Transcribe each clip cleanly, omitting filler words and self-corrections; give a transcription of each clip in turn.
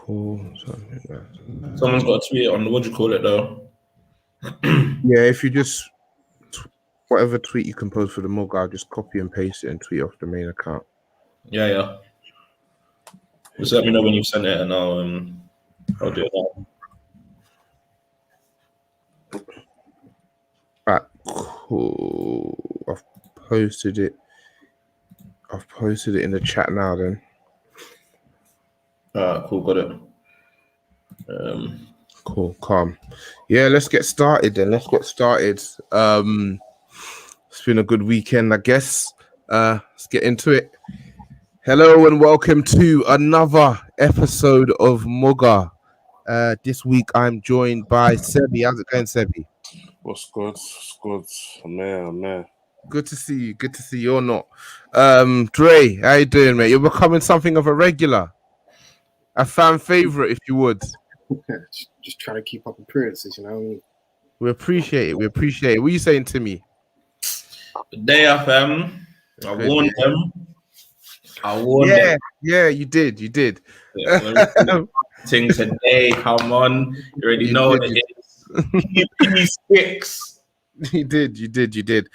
Cool. Someone's got to tweet it on what do you call it though? Yeah, if you just whatever tweet you compose for the Muga, just copy and paste it and tweet off the main account. Yeah. Just let me know when you've sent it, and I'll do it now. Alright, cool. I've posted it in the chat now. Then. Cool, got it. Cool, calm. Yeah, let's get started then. It's been a good weekend, I guess. Let's get into it. Hello and welcome to another episode of Muga. This week I'm joined by Sebi. How's it going, Sebi? What's good? Man. Good to see you. Or not. Dre, how you doing, mate? You're becoming something of a regular. A fan favorite, if you would. Just trying to keep up appearances, you know. We appreciate it. What are you saying to me? Day FM. I warned them. them. Yeah, you did. Yeah, things today, come on. You already know what it is. P6. You did.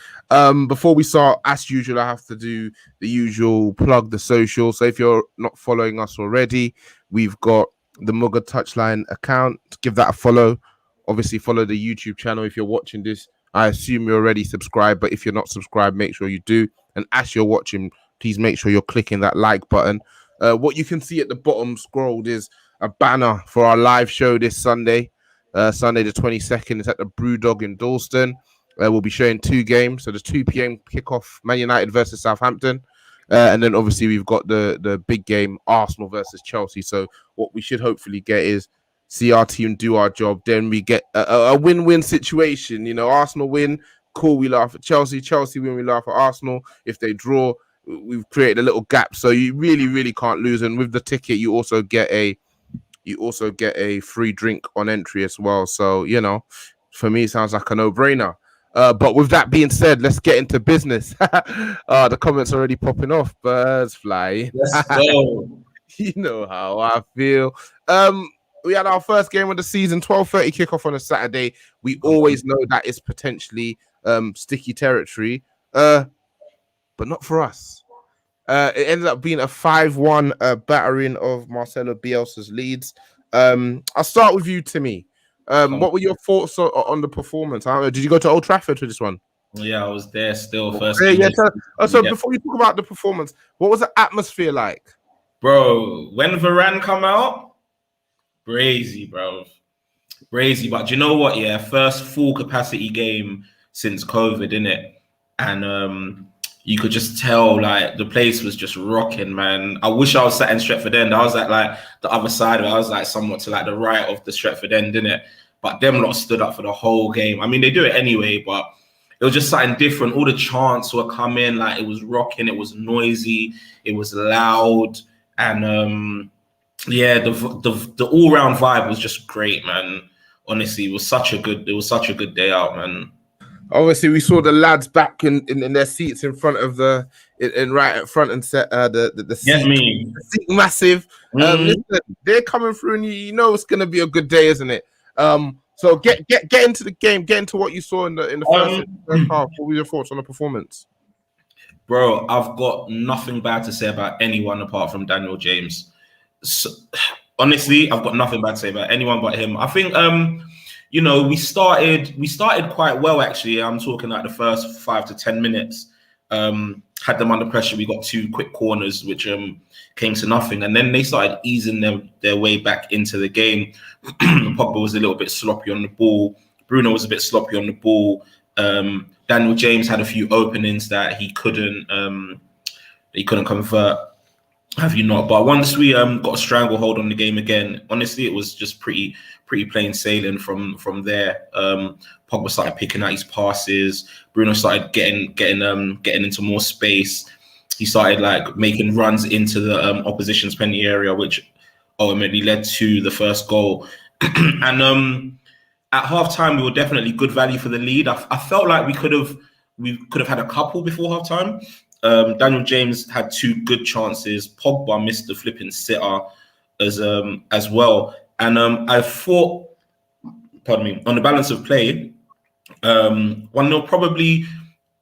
Before we start, as usual, I have to do the usual plug the social. So if you're not following us already, we've got the Muga Touchline account. Give that a follow. Obviously, follow the YouTube channel. If you're watching this, I assume you're already subscribed, but if you're not subscribed, make sure you do. And as you're watching, please make sure you're clicking that like button. What you can see at the bottom scrolled is a banner for our live show this Sunday. Sunday the 22nd is at the Brewdog in Dalston. We'll be showing 2 games. So there's 2 p.m. kickoff, Man United versus Southampton. And then obviously we've got the big game, Arsenal versus Chelsea. So what we should hopefully get is see our team do our job. Then we get a win-win situation. You know, Arsenal win, cool, we laugh at Chelsea. Chelsea win, we laugh at Arsenal. If they draw, we've created a little gap. So you really can't lose. And with the ticket, you also get a free drink on entry as well. So, you know, for me, it sounds like a no-brainer. But with that being said, let's get into business. The comments are already popping off. Birds flying. Let's go. You know how I feel. We had our first game of the season, 12:30 kickoff on a Saturday. We always know that is potentially sticky territory, but not for us. It ended up being a 5-1 battering of Marcelo Bielsa's Leeds. I'll start with you, Timmy. What were your thoughts on the performance? Did you go to Old Trafford for this one? Yeah, I was there still. First. Before you talk about the performance, what was the atmosphere like? Bro, when Varane come out, crazy, bro. Crazy. But do you know what? Yeah, first full capacity game since COVID, innit? And you could just tell like the place was just rocking, man. I wish I was sat in Stretford End. I was at like the other side of it. I was like somewhat to like the right of the Stretford End, innit? But them lot stood up for the whole game. I mean, they do it anyway, but it was just something different. All the chants were coming, like it was rocking, it was noisy, it was loud, and the all-round vibe was just great, man. Honestly, it was such a good day out, man. Obviously, we saw the lads back in their seats in front of right at front and set the seat massive. Listen, they're coming through, and you know it's gonna be a good day, isn't it? So get into the game, get into what you saw in the first half. What were your thoughts on the performance? Bro, I've got nothing bad to say about anyone apart from Daniel James. So, honestly, I've got nothing bad to say about anyone but him. I think you know, we started quite well, actually. I'm talking like the first 5 to 10 minutes. Had them under pressure. We got 2 quick corners, which came to nothing. And then they started easing their way back into the game. Pogba was a little bit sloppy on the ball. Bruno was a bit sloppy on the ball. Daniel James had a few openings that he couldn't convert. Have you not? But once we got a stranglehold on the game again, honestly, it was just pretty plain sailing from there. Pogba started picking out his passes. Bruno started getting into more space. He started like making runs into the opposition's penalty area, which ultimately led to the first goal. And at halftime, we were definitely good value for the lead. I felt like we could have had a couple before halftime. Daniel James had 2 good chances. Pogba missed the flipping sitter. as well. And I thought, pardon me, on the balance of play, 1-0 probably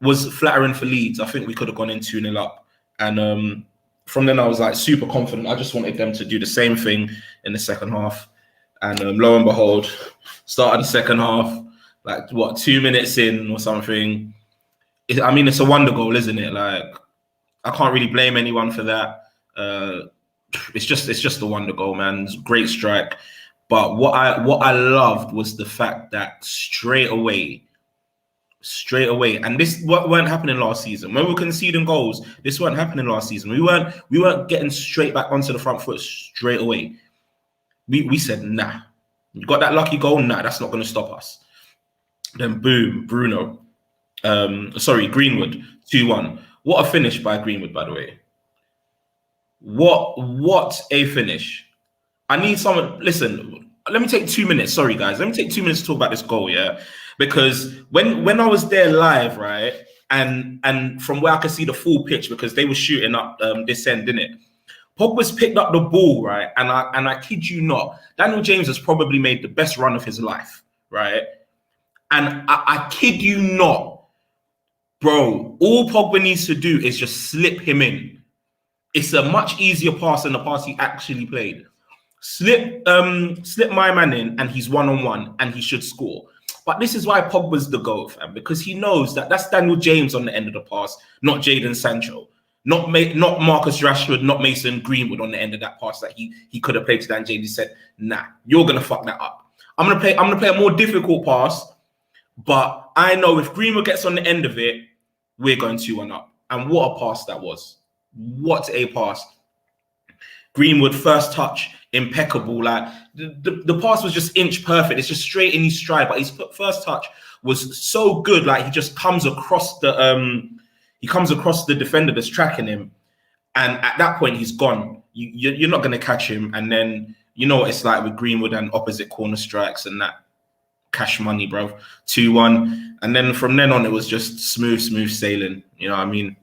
was flattering for Leeds. I think we could have gone in 2-0 up. And from then I was like super confident. I just wanted them to do the same thing in the second half. And lo and behold, started the second half, like what, 2 minutes in or something. I mean, it's a wonder goal, isn't it? Like, I can't really blame anyone for that. It's just a wonder goal, man. It's a great strike. But what I loved was the fact that straight away, and this weren't happening last season. When we were conceding goals, this weren't happening last season. We weren't getting straight back onto the front foot straight away. We said, nah. You got that lucky goal? Nah, that's not going to stop us. Then boom, Greenwood, 2-1. What a finish by Greenwood, by the way. What a finish. I need someone, listen, let me take 2 minutes. Sorry, guys. Let me take 2 minutes to talk about this goal, yeah? Because when I was there live, right, and from where I could see the full pitch, because they were shooting up this end, didn't it? Pogba's picked up the ball, right? And I kid you not, Daniel James has probably made the best run of his life, right? And I kid you not, bro, all Pogba needs to do is just slip him in. It's a much easier pass than the pass he actually played. Slip my man in, and he's one-on-one, and he should score. But this is why Pogba's the GOAT, fam, because he knows that that's Daniel James on the end of the pass, not Jadon Sancho, not Marcus Rashford, not Mason Greenwood on the end of that pass that he could have played to Dan James. He said, nah, you're gonna fuck that up. I'm gonna play a more difficult pass, but I know if Greenwood gets on the end of it, we're going 2-1 up. And what a pass that was. What a pass. Greenwood, first touch, impeccable. Like the pass was just inch perfect. It's just straight in his stride, but his first touch was so good. Like he just comes across the defender that's tracking him, and at that point he's gone. You're not going to catch him. And then you know what it's like with Greenwood and opposite corner strikes and that cash money, bro. 2-1, and then from then on it was just smooth sailing. You know what I mean?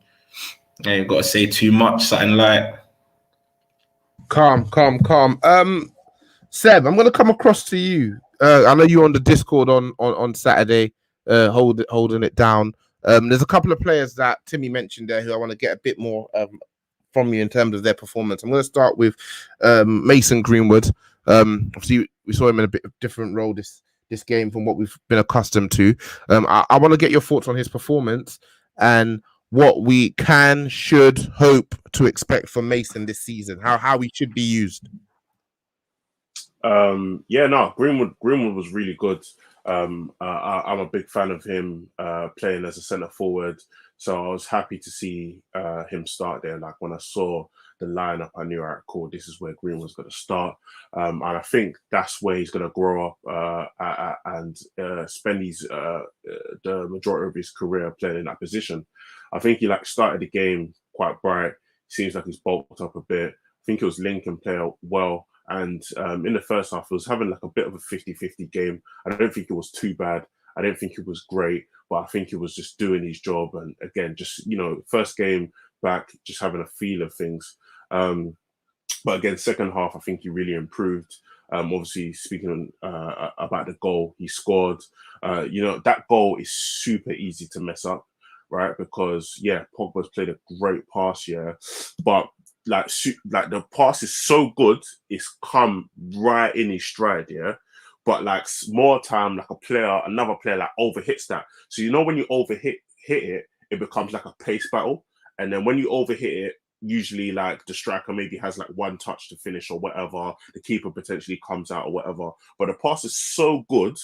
I ain't got to say too much. Something light. Calm. Seb, I'm gonna come across to you. I know you're on the Discord on Saturday, holding it down. There's a couple of players that Timmy mentioned there who I want to get a bit more from you in terms of their performance. I'm going to start with Mason Greenwood. Obviously, we saw him in a bit of different role this game from what we've been accustomed to. I want to get your thoughts on his performance and what we should hope to expect from Mason this season, how he should be used. Greenwood was really good. I'm a big fan of him playing as a centre forward, so I was happy to see him start there. Like when I saw the lineup, I knew, all right, cool, this is where Greenwood's going to start, and I think that's where he's going to grow up and spend the majority of his career playing in that position. I think he started the game quite bright. Seems like he's bulked up a bit. I think it was Lincoln playing well. And in the first half, he was having a bit of a 50-50 game. I don't think it was too bad. I don't think it was great, but I think he was just doing his job. And again, just, first game back, just having a feel of things. But again, second half, I think he really improved. Obviously, speaking about the goal he scored, that goal is super easy to mess up, right? Because, Pogba's played a great pass, but the pass is so good, it's come right in his stride, but more time, another player overhits that. So when you overhit it, it becomes like a pace battle, and then when you overhit it, usually the striker maybe has one touch to finish or whatever, the keeper potentially comes out or whatever. But the pass is so good,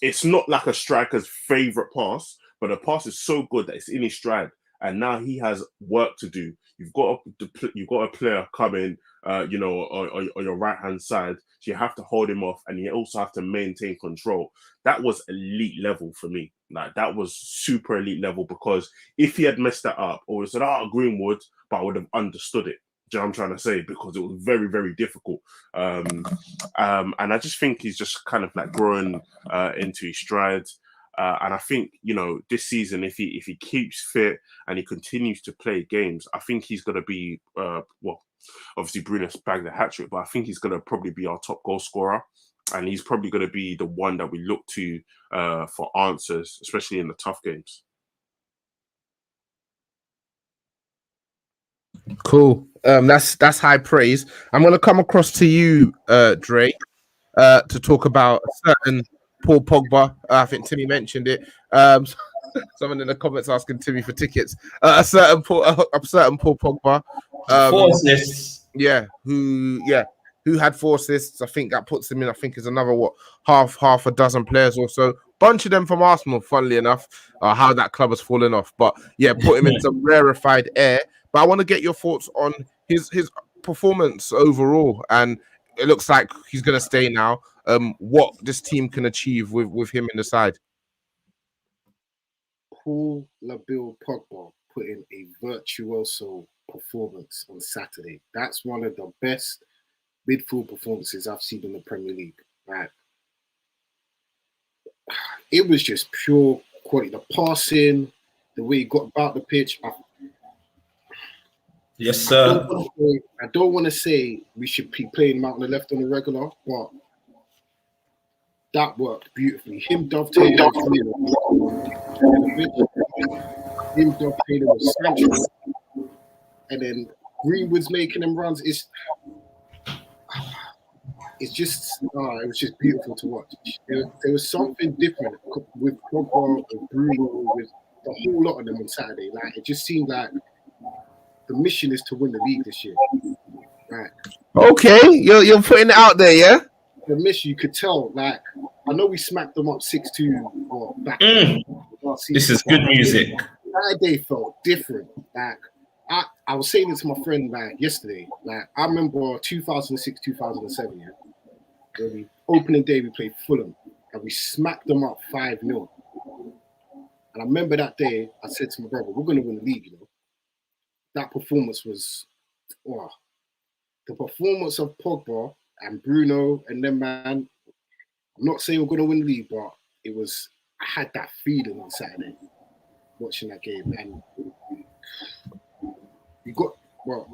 it's not like a striker's favorite pass, but the pass is so good that it's in his stride. And now he has work to do. You've got a player coming, on your right hand side. So you have to hold him off, and you also have to maintain control. That was elite level for me. That was super elite level, because if he had messed that up or said, Greenwood, but I would have understood it. Do you know what I'm trying to say? Because it was very, very difficult. And I just think he's just kind of growing into his stride. And I think, this season, if he keeps fit and he continues to play games, I think he's going to be, Obviously, Bruno's bagged the hat trick, but I think he's going to probably be our top goal scorer. And he's probably going to be the one that we look to for answers, especially in the tough games. Cool. That's high praise. I'm gonna come across to you, Dre, to talk about a certain Paul Pogba. I think Timmy mentioned it. Someone in the comments asking Timmy for tickets. A certain Paul Pogba. 4 assists. Who had 4 assists. I think that puts him in, I think, is another half a dozen players or so. Bunch of them from Arsenal, funnily enough. How that club has fallen off. But yeah, put him in some rarefied air. But I want to get your thoughts on his performance overall. And it looks like he's gonna stay now. What this team can achieve with him in the side. Paul Labil Pogba put in a virtuoso performance on Saturday. That's one of the best midfield performances I've seen in the Premier League. Right? It was just pure quality. The passing, the way he got about the pitch. Yes, sir. I don't want to say we should be playing him out on the left on the regular, but that worked beautifully. Him dovetailing with Sancho, and then Greenwood's making them runs. It's just, it was just beautiful to watch. There was something different with Pogba, with Bruno, with the whole lot of them on Saturday. Like, it just seemed like the mission is to win the league this year. Right. Okay, you're putting it out there, yeah? The mission, you could tell. Like, I know we smacked them up 6-2 back. This is good music. That day felt different. Like, I was saying it to my friend like yesterday. Like, I remember 2006, 2007. Yeah, opening day we played Fulham and we smacked them up 5-0. And I remember that day I said to my brother, "We're going to win the league." You know, that performance was, the performance of Pogba and Bruno and them, man. I'm not saying we're going to win the league, but it was. I had that feeling on Saturday watching that game, and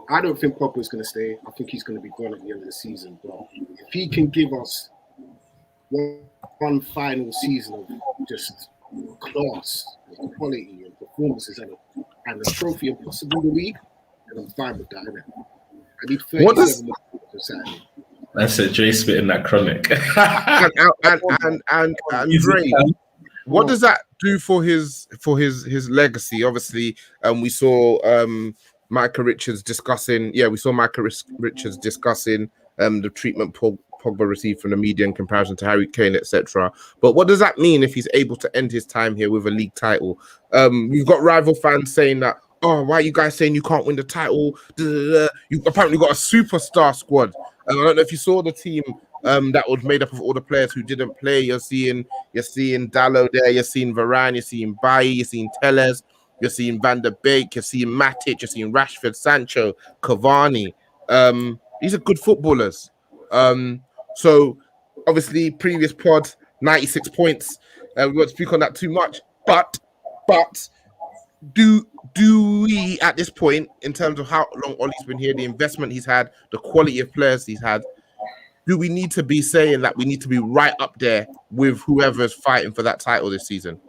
I don't think Pogba's going to stay. I think he's going to be gone at the end of the season. But if he can give us one final season of just class, quality, and performances, and a trophy, and possibly the league, then I'm fine with that. Innit? I need 37 more for Saturday. That's it, Jay spitting that chronic. and Dre, what does that do for his legacy? Obviously, we saw Micah Richards discussing. Yeah, we saw Micah Richards discussing the treatment Pogba received from the media in comparison to Harry Kane, etc. But what does that mean if he's able to end his time here with a league title? You've got rival fans saying that, "Oh, why are you guys saying you can't win the title?" You apparently got a superstar squad. I don't know if you saw the team that was made up of all the players who didn't play. You're seeing Dallo there, you're seeing Varane, you're seeing Bailly, you're seeing Telles, you're seeing Van der Beek, you're seeing Matic, you're seeing Rashford, Sancho, Cavani. These are good footballers. So obviously previous pod, 96 points. We won't speak on that too much, but do we at this point, in terms of how long Ollie's been here, the investment he's had, the quality of players he's had, do we need to be saying that we need to be right up there with whoever's fighting for that title this season?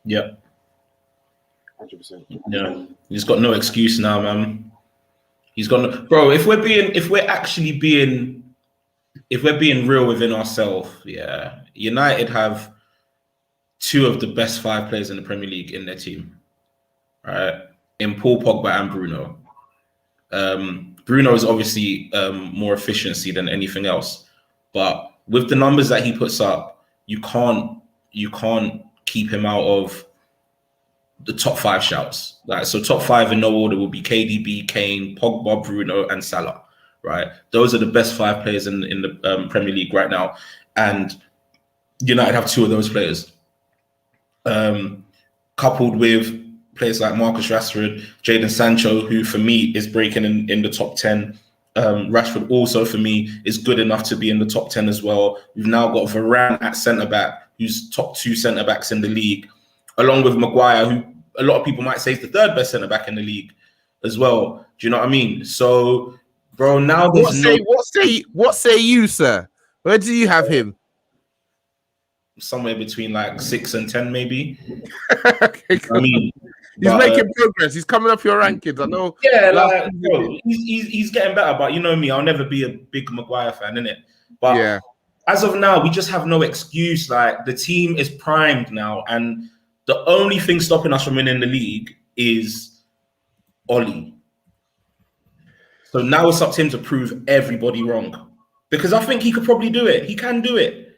Yeah. 100%. Yeah. He's got no excuse now, man. He's got no, bro, if we're being real within ourselves, yeah, United have 2 of the best 5 players in the Premier League in their team. Right, in Paul Pogba and Bruno. Bruno is obviously more efficiency than anything else, but with the numbers that he puts up, you can't keep him out of the top 5 shouts. Like, so top 5 in no order will be KDB, Kane, Pogba, Bruno, and Salah. Right, those are the best 5 players in the Premier League right now, and United have 2 of those players, coupled with players like Marcus Rashford, Jadon Sancho, who for me is breaking in the top 10. Rashford also for me is good enough to be in the top 10 as well. We've now got Varane at centre-back, who's top 2 centre-backs in the league, along with Maguire, who a lot of people might say is the 3rd best centre-back in the league as well. Do you know what I mean? So bro. Now What there's no say you, sir? Where do you have him? somewhere between like 6 and 10, maybe. Okay, I mean, he's but making progress. He's coming up your rankings. I know. yeah, Last like season, bro, he's getting better. But you know me, I'll never be a big Maguire fan, innit? But yeah. as of now, we just have no excuse. Like the team is primed now, and the only thing stopping us from winning the league is Ollie. So now it's up to him to prove everybody wrong. Because I think he could probably do it. He can do it.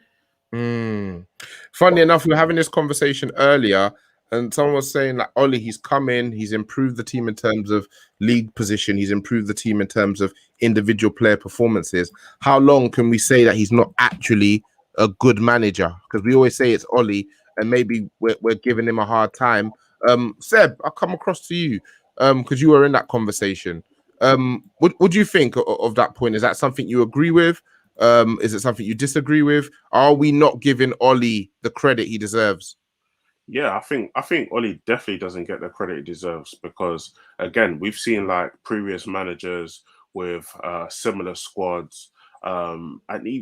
Mm. Funny enough, we were having this conversation earlier, and someone was saying like Ollie, he's come in, he's improved the team in terms of league position, he's improved the team in terms of individual player performances. How long can we say that he's not actually a good manager? Because we always say it's Ollie, and maybe we're giving him a hard time. Seb, I'll come across to you because you were in that conversation. What do you think of that point? Is that something you agree with? Is it something you disagree with? Are we not giving Ollie the credit he deserves? Yeah, I think Ollie definitely doesn't get the credit he deserves because again, we've seen like previous managers with similar squads, and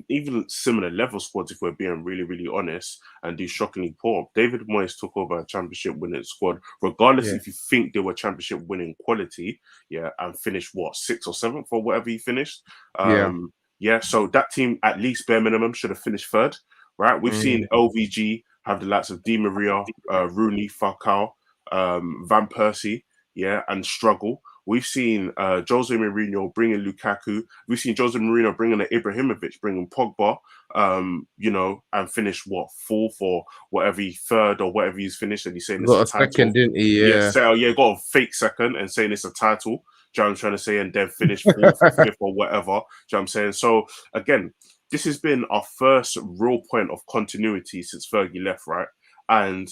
even similar level squads, if we're being really, really honest, and do shockingly poor. David Moyes took over a championship winning squad, regardless Yeah, if you think they were championship winning quality, yeah, and finished what, sixth or seventh or whatever he finished. yeah. Yeah, so that team at least bare minimum should have finished third, right? We've seen Mm. LVG have the likes of Di Maria, Rooney, Falcao, Van Persie, yeah, and struggle. We've seen Jose Mourinho bringing Lukaku. We've seen Jose Mourinho bringing Ibrahimovic, bringing Pogba, and finish what, fourth or whatever, third or whatever he's finished, and he's saying it's a Got a second, title. didn't he? Yeah, Yeah. so yeah, got a fake second and saying it's a title. Do you know what I'm trying to say? And then finish fourth or fifth or whatever. Do you know what I'm saying? So again, this has been our first real point of continuity since Fergie left, right? And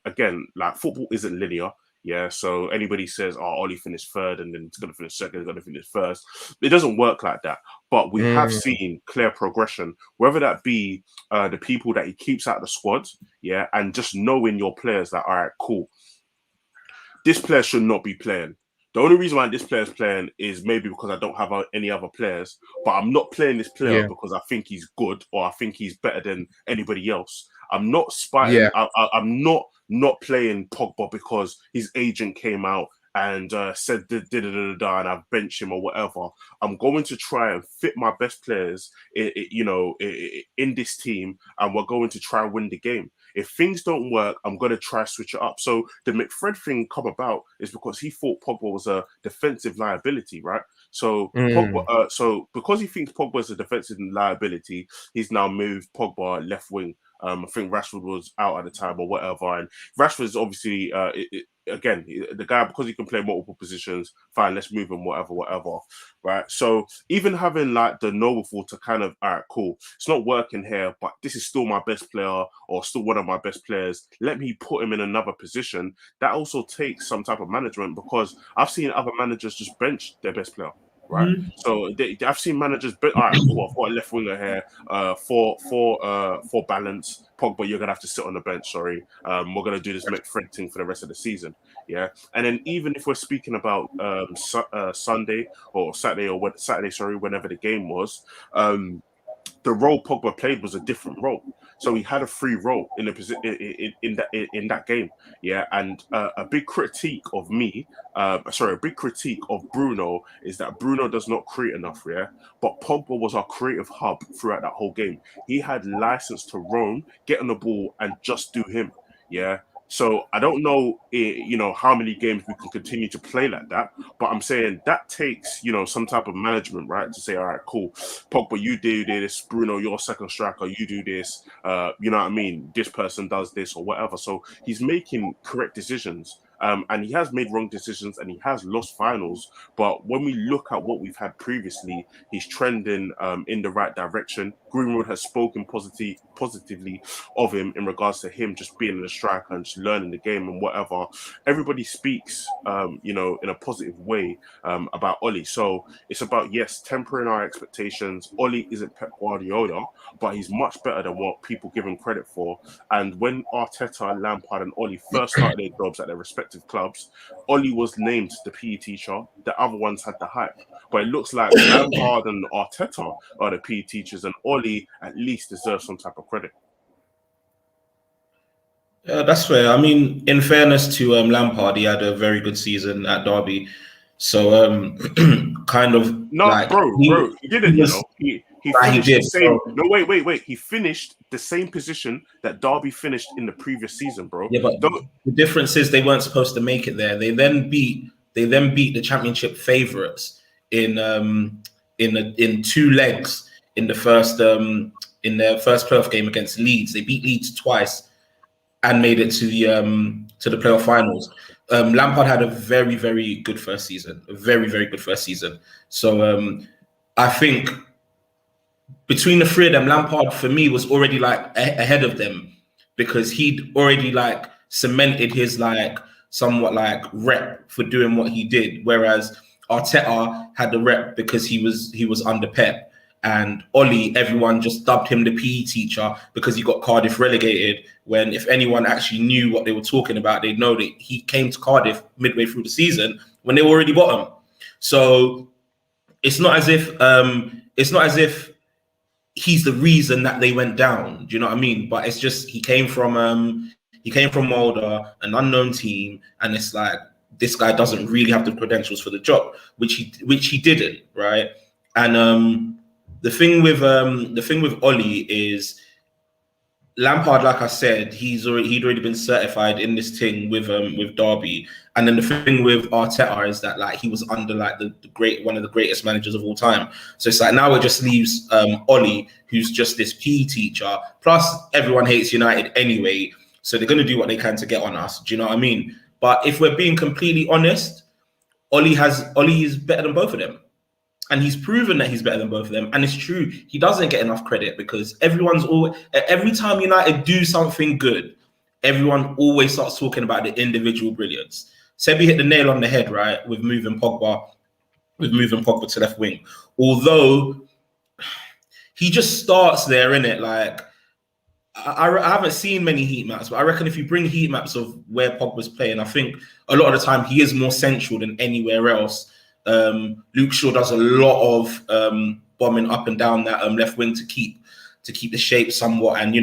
again, like football isn't linear. Yeah, so anybody says, "Oh, Ollie finished third, and then it's going to finish second, it's going to finish first." It doesn't work like that. But we have Mm. seen clear progression, whether that be the people that he keeps out of the squad, yeah, and just knowing your players that, all right, cool, this player should not be playing. The only reason why this player is playing is maybe because I don't have any other players, but I'm not playing this player Yeah. because I think he's good or I think he's better than anybody else. I'm not spiting. Yeah. I'm not playing Pogba because his agent came out and said da da da da da, and I've benched him or whatever. I'm going to try and fit my best players, in this team, and we're going to try and win the game. If things don't work, I'm going to try switch it up. So the McFred thing come about is because he thought Pogba was a defensive liability, right? So Mm. Pogba, so because he thinks Pogba is a defensive liability, he's now moved Pogba left wing. I think Rashford was out at the time or whatever, and Rashford's obviously again the guy, because he can play multiple positions. Fine, let's move him, whatever, right? So even having like the noble to kind of, all right, cool, it's not working here, but this is still my best player or still one of my best players. Let me put him in another position. That also takes some type of management because I've seen other managers just bench their best player. Right, so I've seen managers, but all right, cool. I've got a left winger here, for balance. Pogba, you're gonna have to sit on the bench. Sorry, we're gonna do this McFred thing for the rest of the season. Yeah, and then even if we're speaking about Sunday or Saturday or Saturday, sorry, whenever the game was, the role Pogba played was a different role. So he had a free role in the in that game, yeah. And a big critique of me, a big critique of Bruno is that Bruno does not create enough, yeah. But Pogba was our creative hub throughout that whole game. He had license to roam, get on the ball, and just do him, yeah. So I don't know, how many games we can continue to play like that. But I'm saying that takes, some type of management, right? To say, all right, cool, Pogba, you do this. Bruno, your second striker, you do this. You know what I mean? This person does this or whatever. So he's making correct decisions. And he has made wrong decisions and he has lost finals. But when we look at what we've had previously, he's trending in the right direction. Greenwood has spoken positively of him in regards to him just being a striker and just learning the game and whatever. Everybody speaks, in a positive way about Ollie. So it's about, yes, tempering our expectations. Ollie isn't Pep Guardiola, but he's much better than what people give him credit for. And when Arteta, Lampard, and Ollie first started their jobs at their respective clubs, Ollie was named the PE teacher. The other ones had the hype. But it looks like Lampard and Arteta are the PE teachers, and Oli at least deserves some type of credit. Yeah, that's fair. I mean, in fairness to Lampard, he had a very good season at Derby. So kind of No, like bro, he didn't. he You was, know, he like, he finished the did. same. So, No, wait. He finished the same position that Derby finished in the previous season, bro. yeah, but Don't, the difference is they weren't supposed to make it there. They then beat the championship favourites in 2 legs in the first in their first playoff game against Leeds. They beat Leeds twice and made it to the playoff finals. Lampard had a very, very good first season, a very, very good first season. So I think between the 3 of them, Lampard for me was already like ahead of them because he'd already like cemented his like somewhat like rep for doing what he did, whereas Arteta had the rep because he was under Pep. And Oli, everyone just dubbed him the PE teacher because he got Cardiff relegated. When if anyone actually knew what they were talking about, they'd know that he came to Cardiff midway through the season when they were already bottom. So it's not as if he's the reason that they went down. Do you know what I mean? But it's just he came from Molde, an unknown team, and it's like this guy doesn't really have the credentials for the job, which he didn't, right? And the thing with Oli is Lampard, like I said, he'd already been certified in this thing with Derby, and then the thing with Arteta is that like he was under like the one of the greatest managers of all time. So it's like now it just leaves Oli, who's just this PE teacher. Plus, everyone hates United anyway, so they're gonna do what they can to get on us. Do you know what I mean? But if we're being completely honest, Oli is better than both of them. And he's proven that he's better than both of them. And it's true, he doesn't get enough credit because every time United do something good, everyone always starts talking about the individual brilliance. Sebi hit the nail on the head, right, with moving Pogba to left wing. Although he just starts there, innit? Like, I haven't seen many heat maps, but I reckon if you bring heat maps of where Pogba's playing, I think a lot of the time he is more central than anywhere else. Luke Shaw does a lot of bombing up and down that left wing to keep the shape somewhat and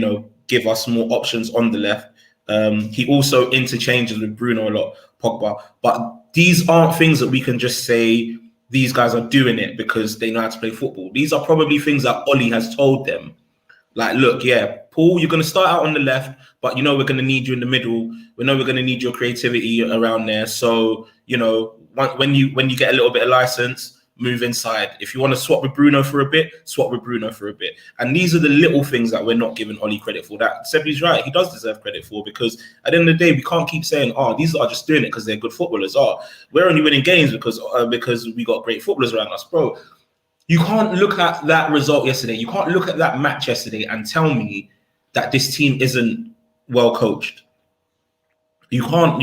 give us more options on the left. He also interchanges with Bruno a lot, Pogba. But these aren't things that we can just say these guys are doing it because they know how to play football. These are probably things that Oli has told them. Like, look, yeah, Paul, you're going to start out on the left, but we're going to need you in the middle. We know we're going to need your creativity around there. So, when you get a little bit of license, move inside. If you want to swap with Bruno for a bit, swap with Bruno for a bit. And these are the little things that we're not giving Oli credit for. That Sebi's right. He does deserve credit for because at the end of the day, we can't keep saying, these are just doing it because they're good footballers. We're only winning games because we got great footballers around us, bro. You can't look at that result yesterday. You can't look at that match yesterday and tell me that this team isn't well coached. You can't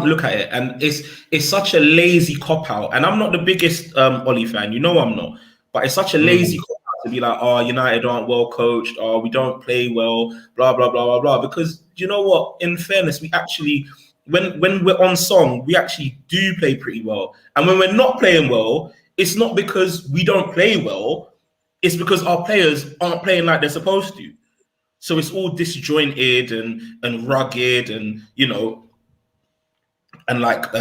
look at it, and it's such a lazy cop out. And I'm not the biggest Oli fan, I'm not. But it's such a lazy cop out to be like, United aren't well coached, we don't play well, blah blah blah blah blah. Because you know what? In fairness, we actually, when we're on song, we actually do play pretty well. And when we're not playing well, it's not because we don't play well, it's because our players aren't playing like they're supposed to. So it's all disjointed and rugged and and like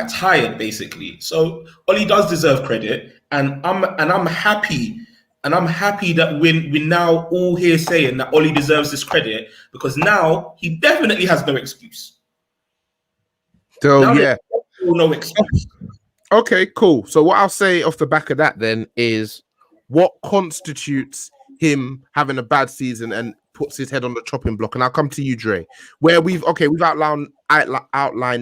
tired basically. So Oli does deserve credit, and I'm happy that we now all here saying that Oli deserves this credit because now he definitely has no excuse. So yeah, no excuse. Okay, cool. So what I'll say off the back of that then is what constitutes him having a bad season and puts his head on the chopping block. And I'll come to you, Dre, where we've outlined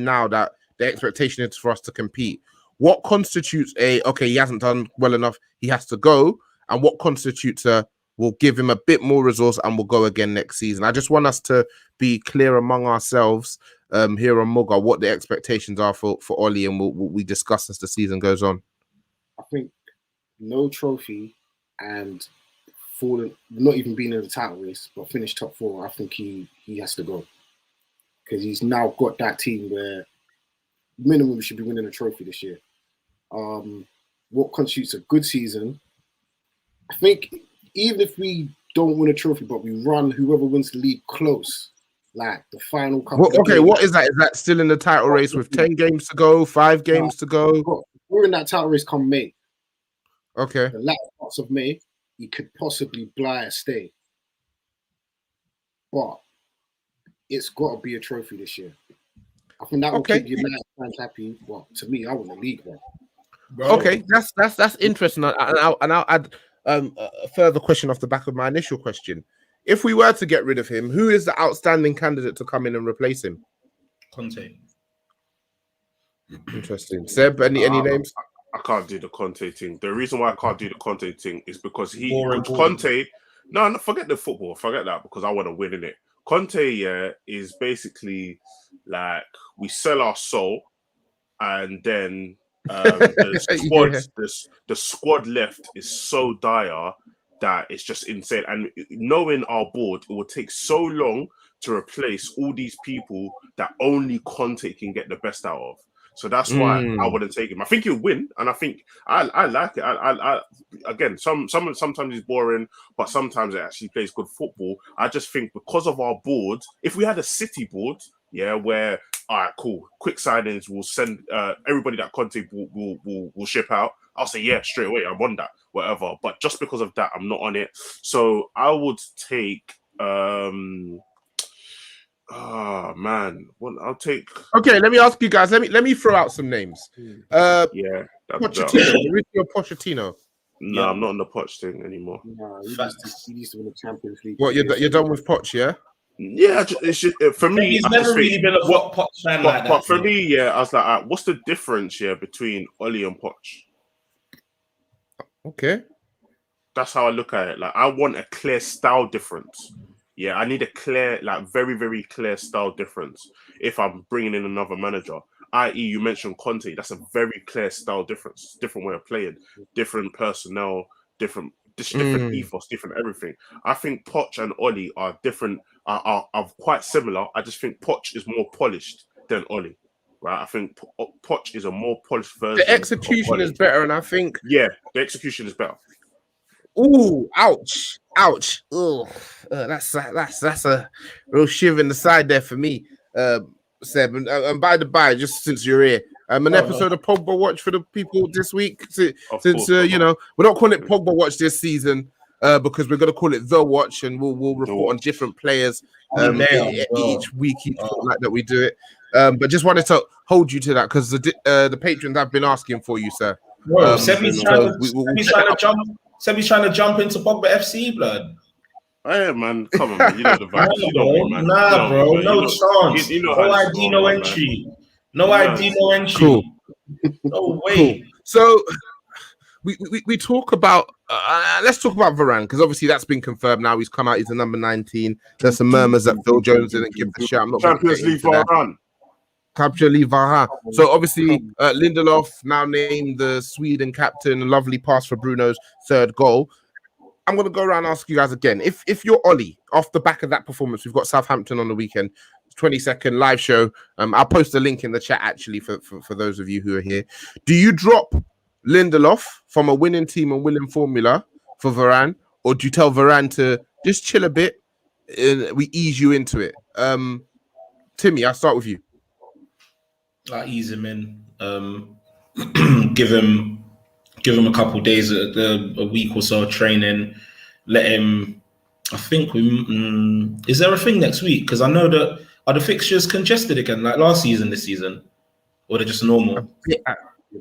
now that the expectation is for us to compete. What constitutes he hasn't done well enough, he has to go, and what constitutes we'll give him a bit more resource and we'll go again next season. I just want us to be clear among ourselves here on Muga what the expectations are for Oli, and we discuss as the season goes on. I think no trophy and not even being in the title race, but finish top 4. I think he has to go because he's now got that team where minimum should be winning a trophy this year. what constitutes a good season. I think even if we don't win a trophy, but we run whoever wins the league close, like the final couple of Okay, games. what is that? Is that still in the title race with 10 games to go, 5 games to go? We're in that title race come May. Okay. The latter parts of May, he could possibly buy a stay. But it's got to be a trophy this year. I think that will keep United fans happy. Well, to me, I want the league, man. Okay, that's interesting. And I'll add a further question off the back of my initial question. If we were to get rid of him, who is the outstanding candidate to come in and replace him? Conte. Interesting. Seb, any names? I can't do the Conte thing. The reason why I can't do the Conte thing is because Boring. No, forget the football, forget that, because I want to win in it. Conte, yeah, is basically like we sell our soul, and then the squad left is so dire that it's just insane. And knowing our board, it will take so long to replace all these people that only Conte can get the best out of. So that's why I wouldn't take him. I think he'll win, and I think I like it. I again, sometimes he's boring, but sometimes it actually plays good football. I just think because of our board, if we had a City board, yeah, where all right, cool, quick signings, we'll send everybody that Conte will ship out. I'll say yeah straight away. I'm on that, whatever. But just because of that, I'm not on it. So I would take. Oh man, well, I'll take. Okay, let me ask you guys. Let me throw out some names. Yeah, Pochettino, Mauricio Pochettino. No, I'm not on the Poch thing anymore. No, he used to win the Champions League. What you're done with Poch, yeah? Yeah, it's just, for me, He's never really been a Poch fan like that. But for me, yeah, I was like, what's the difference here between Oli and Poch? Okay, that's how I look at it. Like, I want a clear style difference. Yeah, I need a clear, like, very, very clear style difference if I'm bringing in another manager. I.e., you mentioned Conte. That's a very clear style difference. Different way of playing, different personnel, different ethos, different everything. I think Poch and Oli are different, are quite similar. I just think Poch is more polished than Oli. Right? I think Poch is a more polished version. The execution is better, and I think... Yeah, the execution is better. Ooh, ouch. Ooh, that's a real shiv in the side there for me, Seb. And by the by, just since you're here, an episode of Pogba Watch for the people this week. Since you know, we're not calling it Pogba Watch this season because we're gonna call it The Watch, and we'll report on different players each week, each fortnight that we do it. But just wanted to hold you to that because the patrons have been asking for you, sir. Sebi's trying to jump into Pogba FC, blood. Hey man, come on, man. You know the vibes. You know me, man. Nah, bro, no chance. No ID, no entry. No ID, no entry. Cool. No way. Cool. So we talk about let's talk about Varane because obviously that's been confirmed now. He's come out. He's the number 19. There's some murmurs that Phil Jones didn't give the shout. Champions League Varane. So obviously Lindelof now named the Sweden captain. A lovely pass for Bruno's third goal. I'm going to go around and ask you guys again. If you're Ollie, off the back of that performance, we've got Southampton on the weekend, 20-second live show. I'll post a link in the chat actually for those of you who are here. Do you drop Lindelof from a winning team and winning formula for Varane, or do you tell Varane to just chill a bit and we ease you into it? Timmy, I'll start with you. Like ease him in, give him a couple of days, a week or so of training. Let him. I think is there a thing next week? Because I know that are the fixtures congested again, like last season, this season, or they're just normal.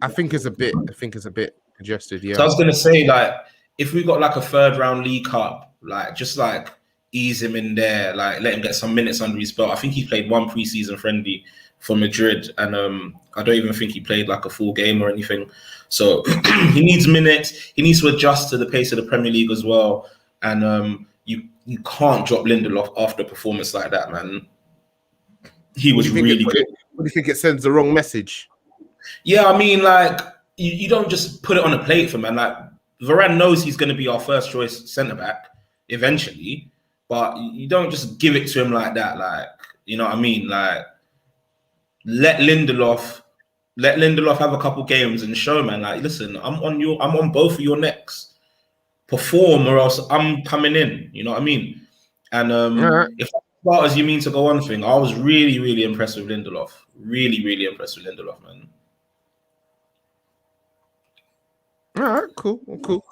I think it's a bit congested. Yeah. So I was gonna say, like, if we got like a third round League Cup, like just like ease him in there, like let him get some minutes under his belt. I think he played one preseason friendly for Madrid, and I don't even think he played like a full game or anything. So he needs minutes. He needs to adjust to the pace of the Premier League as well. And you can't drop Lindelof after a performance like that, man. He was really good. What do you think it sends the wrong message? Yeah, I mean, like you don't just put it on a plate for man. Like Varane knows he's going to be our first choice centre back eventually, but you don't just give it to him like that. Like, you know what I mean? Like, let Lindelof Let Lindelof have a couple games and show, man. Like, listen, I'm on both of your necks. Perform, or else I'm coming in. You know what I mean? And if starters you mean to go on thing, I was really, really impressed with Lindelof. Really, really impressed with Lindelof, man. All right, cool.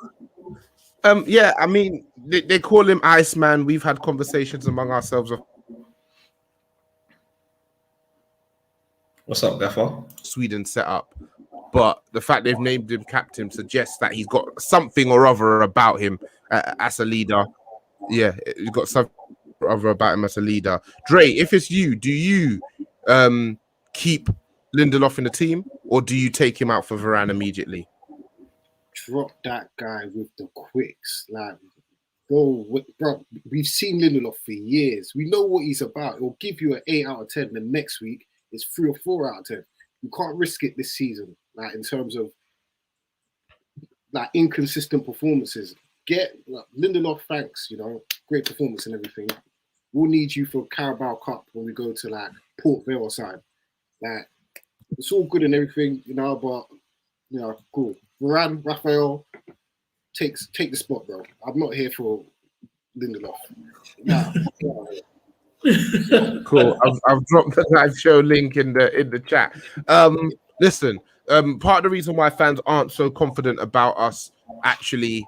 Yeah, I mean, they call him Iceman. We've had conversations among ourselves of What's up, Gaffer? Sweden set up, but the fact they've named him captain suggests that he's got something or other about him as a leader. Yeah, he's got something or other about him as a leader. Dre, if it's you, do you keep Lindelof in the team, or do you take him out for Varane immediately? Drop that guy with the quicks. Like, bro, we've seen Lindelof for years. We know what he's about. He'll give you an 8 out of 10. The next week it's 3 or 4 out of 10. You can't risk it this season, like in terms of like inconsistent performances. Get Lindelof, thanks, great performance and everything. We'll need you for Carabao Cup when we go to like Port Vale side. Like, it's all good and everything, but cool. Varane, Raphael, take the spot, bro. I'm not here for Lindelof. Nah. Cool. I've dropped the live show link in the chat. Listen, part of the reason why fans aren't so confident about us actually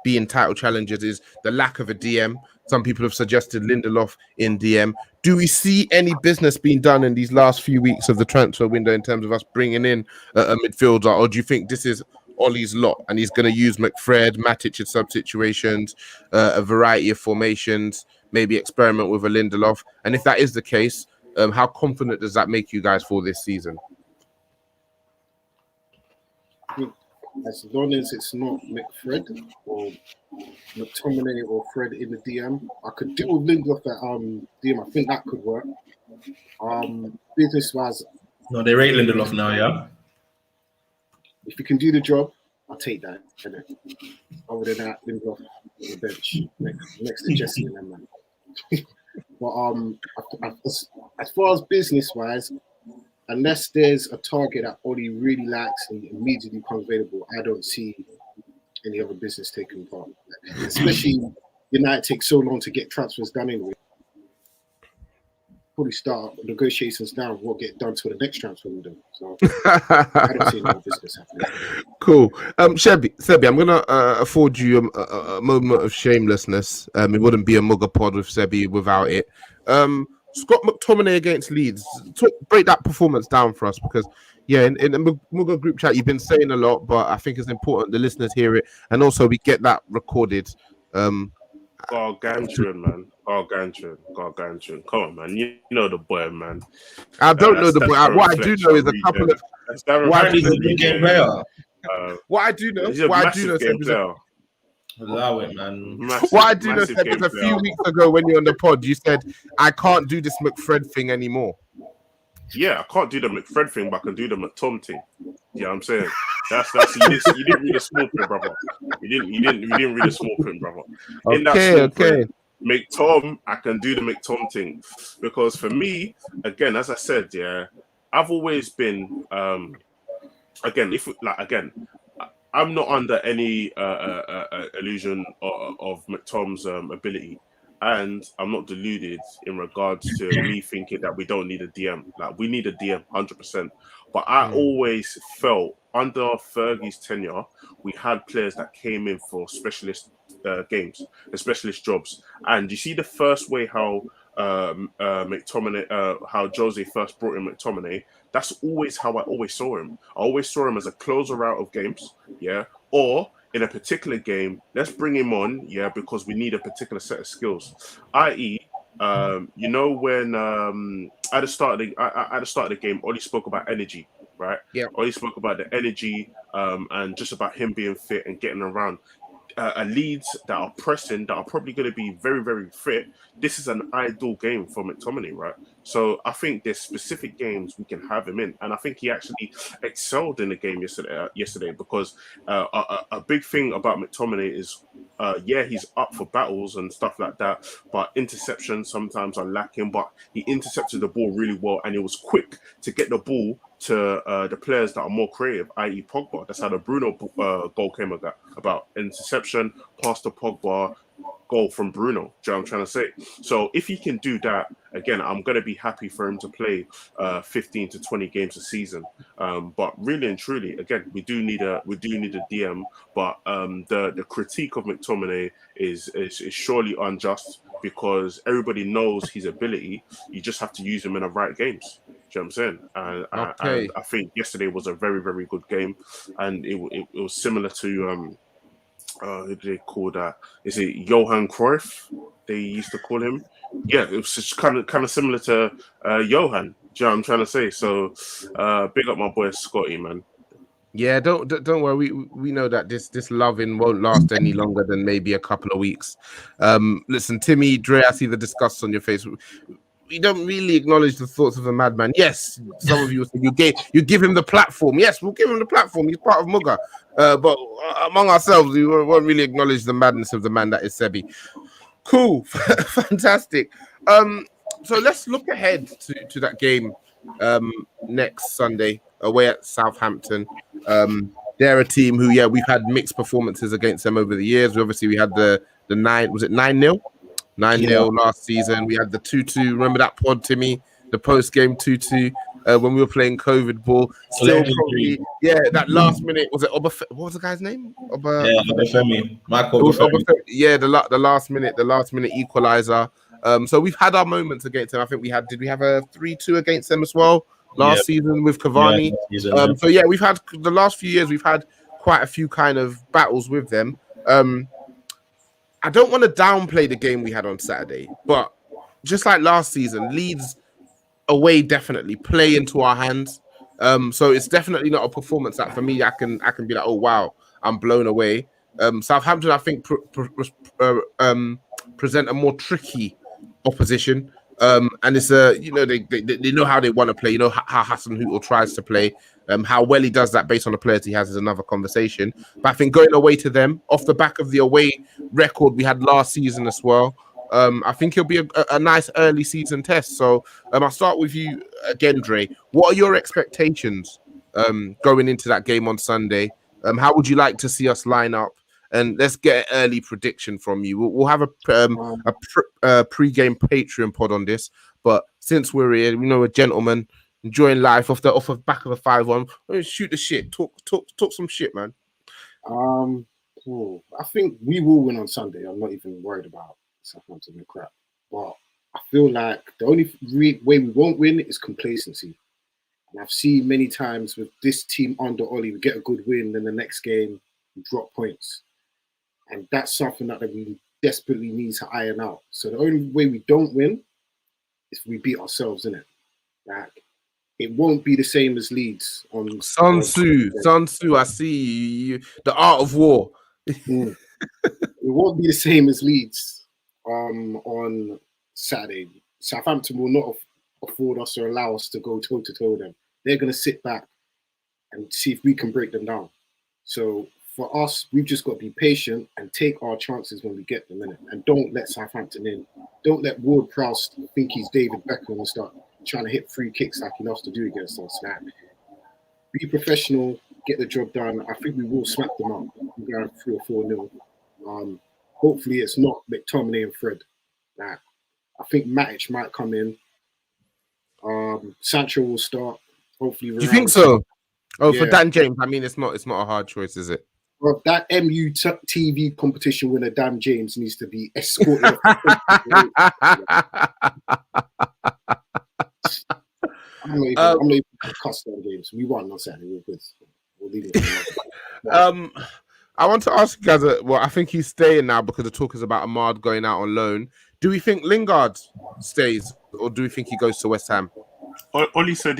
being title challengers is the lack of a DM. Some people have suggested Lindelof in DM. Do we see any business being done in these last few weeks of the transfer window in terms of us bringing in a midfielder, or do you think this is Ollie's lot and he's going to use McFred, Matic in some situations, a variety of formations, maybe experiment with a Lindelof? And if that is the case, how confident does that make you guys for this season? As long as it's not McFred or McTominay or Fred in the DM, I could deal with Lindelof at DM. I think that could work. Business wise, No, they rate Lindelof now, yeah. If you can do the job, I'll take that. Other than that, Lindelof on the bench next to Jesse and them, man. But as far as business wise, unless there's a target that Ollie really likes and immediately becomes available, I don't see any other business taking part. Especially United take so long to get transfers done anyway. Probably start negotiations now and won't get done till the next transfer window. So I don't see no business happening. Cool. Sebi, I'm gonna afford you a moment of shamelessness. It wouldn't be a Muga pod with Sebi without it. Scott McTominay against Leeds. Break that performance down for us, because in the Muga group chat you've been saying a lot, but I think it's important the listeners hear it and also we get that recorded. Gargantuan, man. Gargantuan. Come on, man. You know the boy, man. I don't know the boy. What I do know is a couple of. Apparently he's a good game player. What I do know. Allow it, man. What I do know is a few weeks ago when you're on the pod, you said, I can't do this McFred thing anymore. Yeah, I can't do the McFred thing, but I can do the McTom thing. You know what I'm saying? That's you didn't read the small print, brother. You didn't read the small print, brother. In that small print, McTom, I can do the McTom thing. Because for me, again, as I said, I've always been I'm not under any illusion of McTom's ability, and I'm not deluded in regards to me thinking that we don't need a DM. Like, we need a DM 100%. But I always felt under Fergie's tenure, we had players that came in for specialist games, the specialist jobs. And you see the first way how McTominay, how Jose first brought in McTominay, that's always how I always saw him. I always saw him as a closer out of games, or in a particular game, let's bring him on, because we need a particular set of skills. I.e., when at the start of the game, Ollie spoke about energy, right? Yeah. Ollie spoke about the energy and just about him being fit and getting around. Leeds that are pressing, that are probably going to be very, very fit. This is an ideal game for McTominay, right? So I think there's specific games we can have him in, and I think he actually excelled in the game yesterday. Because a big thing about McTominay is yeah, he's up for battles and stuff like that, but interceptions sometimes are lacking. But he intercepted the ball really well, and he was quick to get the ball to the players that are more creative, i.e. Pogba. That's how the Bruno goal came about. Interception, pass to Pogba, goal from Bruno. Do you know what I'm trying to say? So if he can do that, again, I'm going to be happy for him to play 15 to 20 games a season. But really and truly, again, we do need a DM. But the critique of McTominay is surely unjust because everybody knows his ability. You just have to use him in the right games. Do you know what I'm saying? And Okay. I think yesterday was a very, very good game, and it was similar to who do they call that? Is it Johan Cruyff? They used to call him. Yeah, it was just kind of similar to Johan. Do you know what I'm trying to say? So, big up my boy Scotty, man. Yeah, don't worry. We know that this loving won't last any longer than maybe a couple of weeks. Listen, Timmy, Dre, I see the disgust on your face. We don't really acknowledge the thoughts of a madman. Yes, some of you will say you give him the platform. Yes, we'll give him the platform. He's part of Muga. But among ourselves, we won't really acknowledge the madness of the man that is Sebi. Cool, fantastic. So let's look ahead to that game next Sunday away at Southampton. They're a team who, yeah, we've had mixed performances against them over the years. Obviously, we had the 9-0? 9-0 last season. We had the 2-2. Remember that pod, Timmy? The post-game 2-2 when we were playing COVID ball. Still probably, yeah, that last minute, was it what was the guy's name? Obafemi. Michael It was Obafemi. yeah, the last minute equalizer. So we've had our moments against them. I think did we have a 3-2 against them as well last season with Cavani? So yeah, we've had the last few years, we've had quite a few kind of battles with them. I don't want to downplay the game we had on Saturday, but just like last season, Leeds away definitely play into our hands. So it's definitely not a performance that for me I can be like, oh wow, I'm blown away. Southampton, I think, present a more tricky opposition. And it's they know how they want to play. You know how Hassan Hootel tries to play. How well he does that based on the players he has is another conversation. But I think going away to them off the back of the away record we had last season as well, I think it'll be a nice early season test. So I'll start with you again, Dre. What are your expectations going into that game on Sunday? How would you like to see us line up? And let's get an early prediction from you. We'll have a pre-game Patreon pod on this. But since we're here, we know a gentleman enjoying life off the back of a 5-1. Shoot the shit. Talk some shit, man. I think we will win on Sunday. I'm not even worried about Southampton and crap. But I feel like the only way we won't win is complacency. And I've seen many times with this team under Ollie, we get a good win, then the next game we drop points. And that's something that we desperately need to iron out. So the only way we don't win is we beat ourselves, innit? Like, it won't be the same as Leeds on Sun Tzu, I see you. The art of war. It won't be the same as Leeds on Saturday. Southampton will not afford us or allow us to go toe-to-toe with them. They're going to sit back and see if we can break them down. So for us, we've just got to be patient and take our chances when we get them in it. And don't let Southampton in. Don't let Ward-Prowse think he's David Beckham and start trying to hit free kicks like he loves to do against us. Like, be professional, get the job done. I think we will smack them up. We're going 3 or 4-0. Hopefully it's not McTominay and Fred. Like, I think Matic might come in. Sancho will start. Hopefully, you think so? Oh, yeah. For Dan James, I mean, it's not a hard choice, is it? Well, that MU TV competition winner, Dan James, needs to be escorted. I'm not even cuss Dan James. We won on Saturday. We'll leave it. I want to ask you guys. I think he's staying now because the talk is about Ahmad going out on loan. Do we think Lingard stays, or do we think he goes to West Ham? Oli said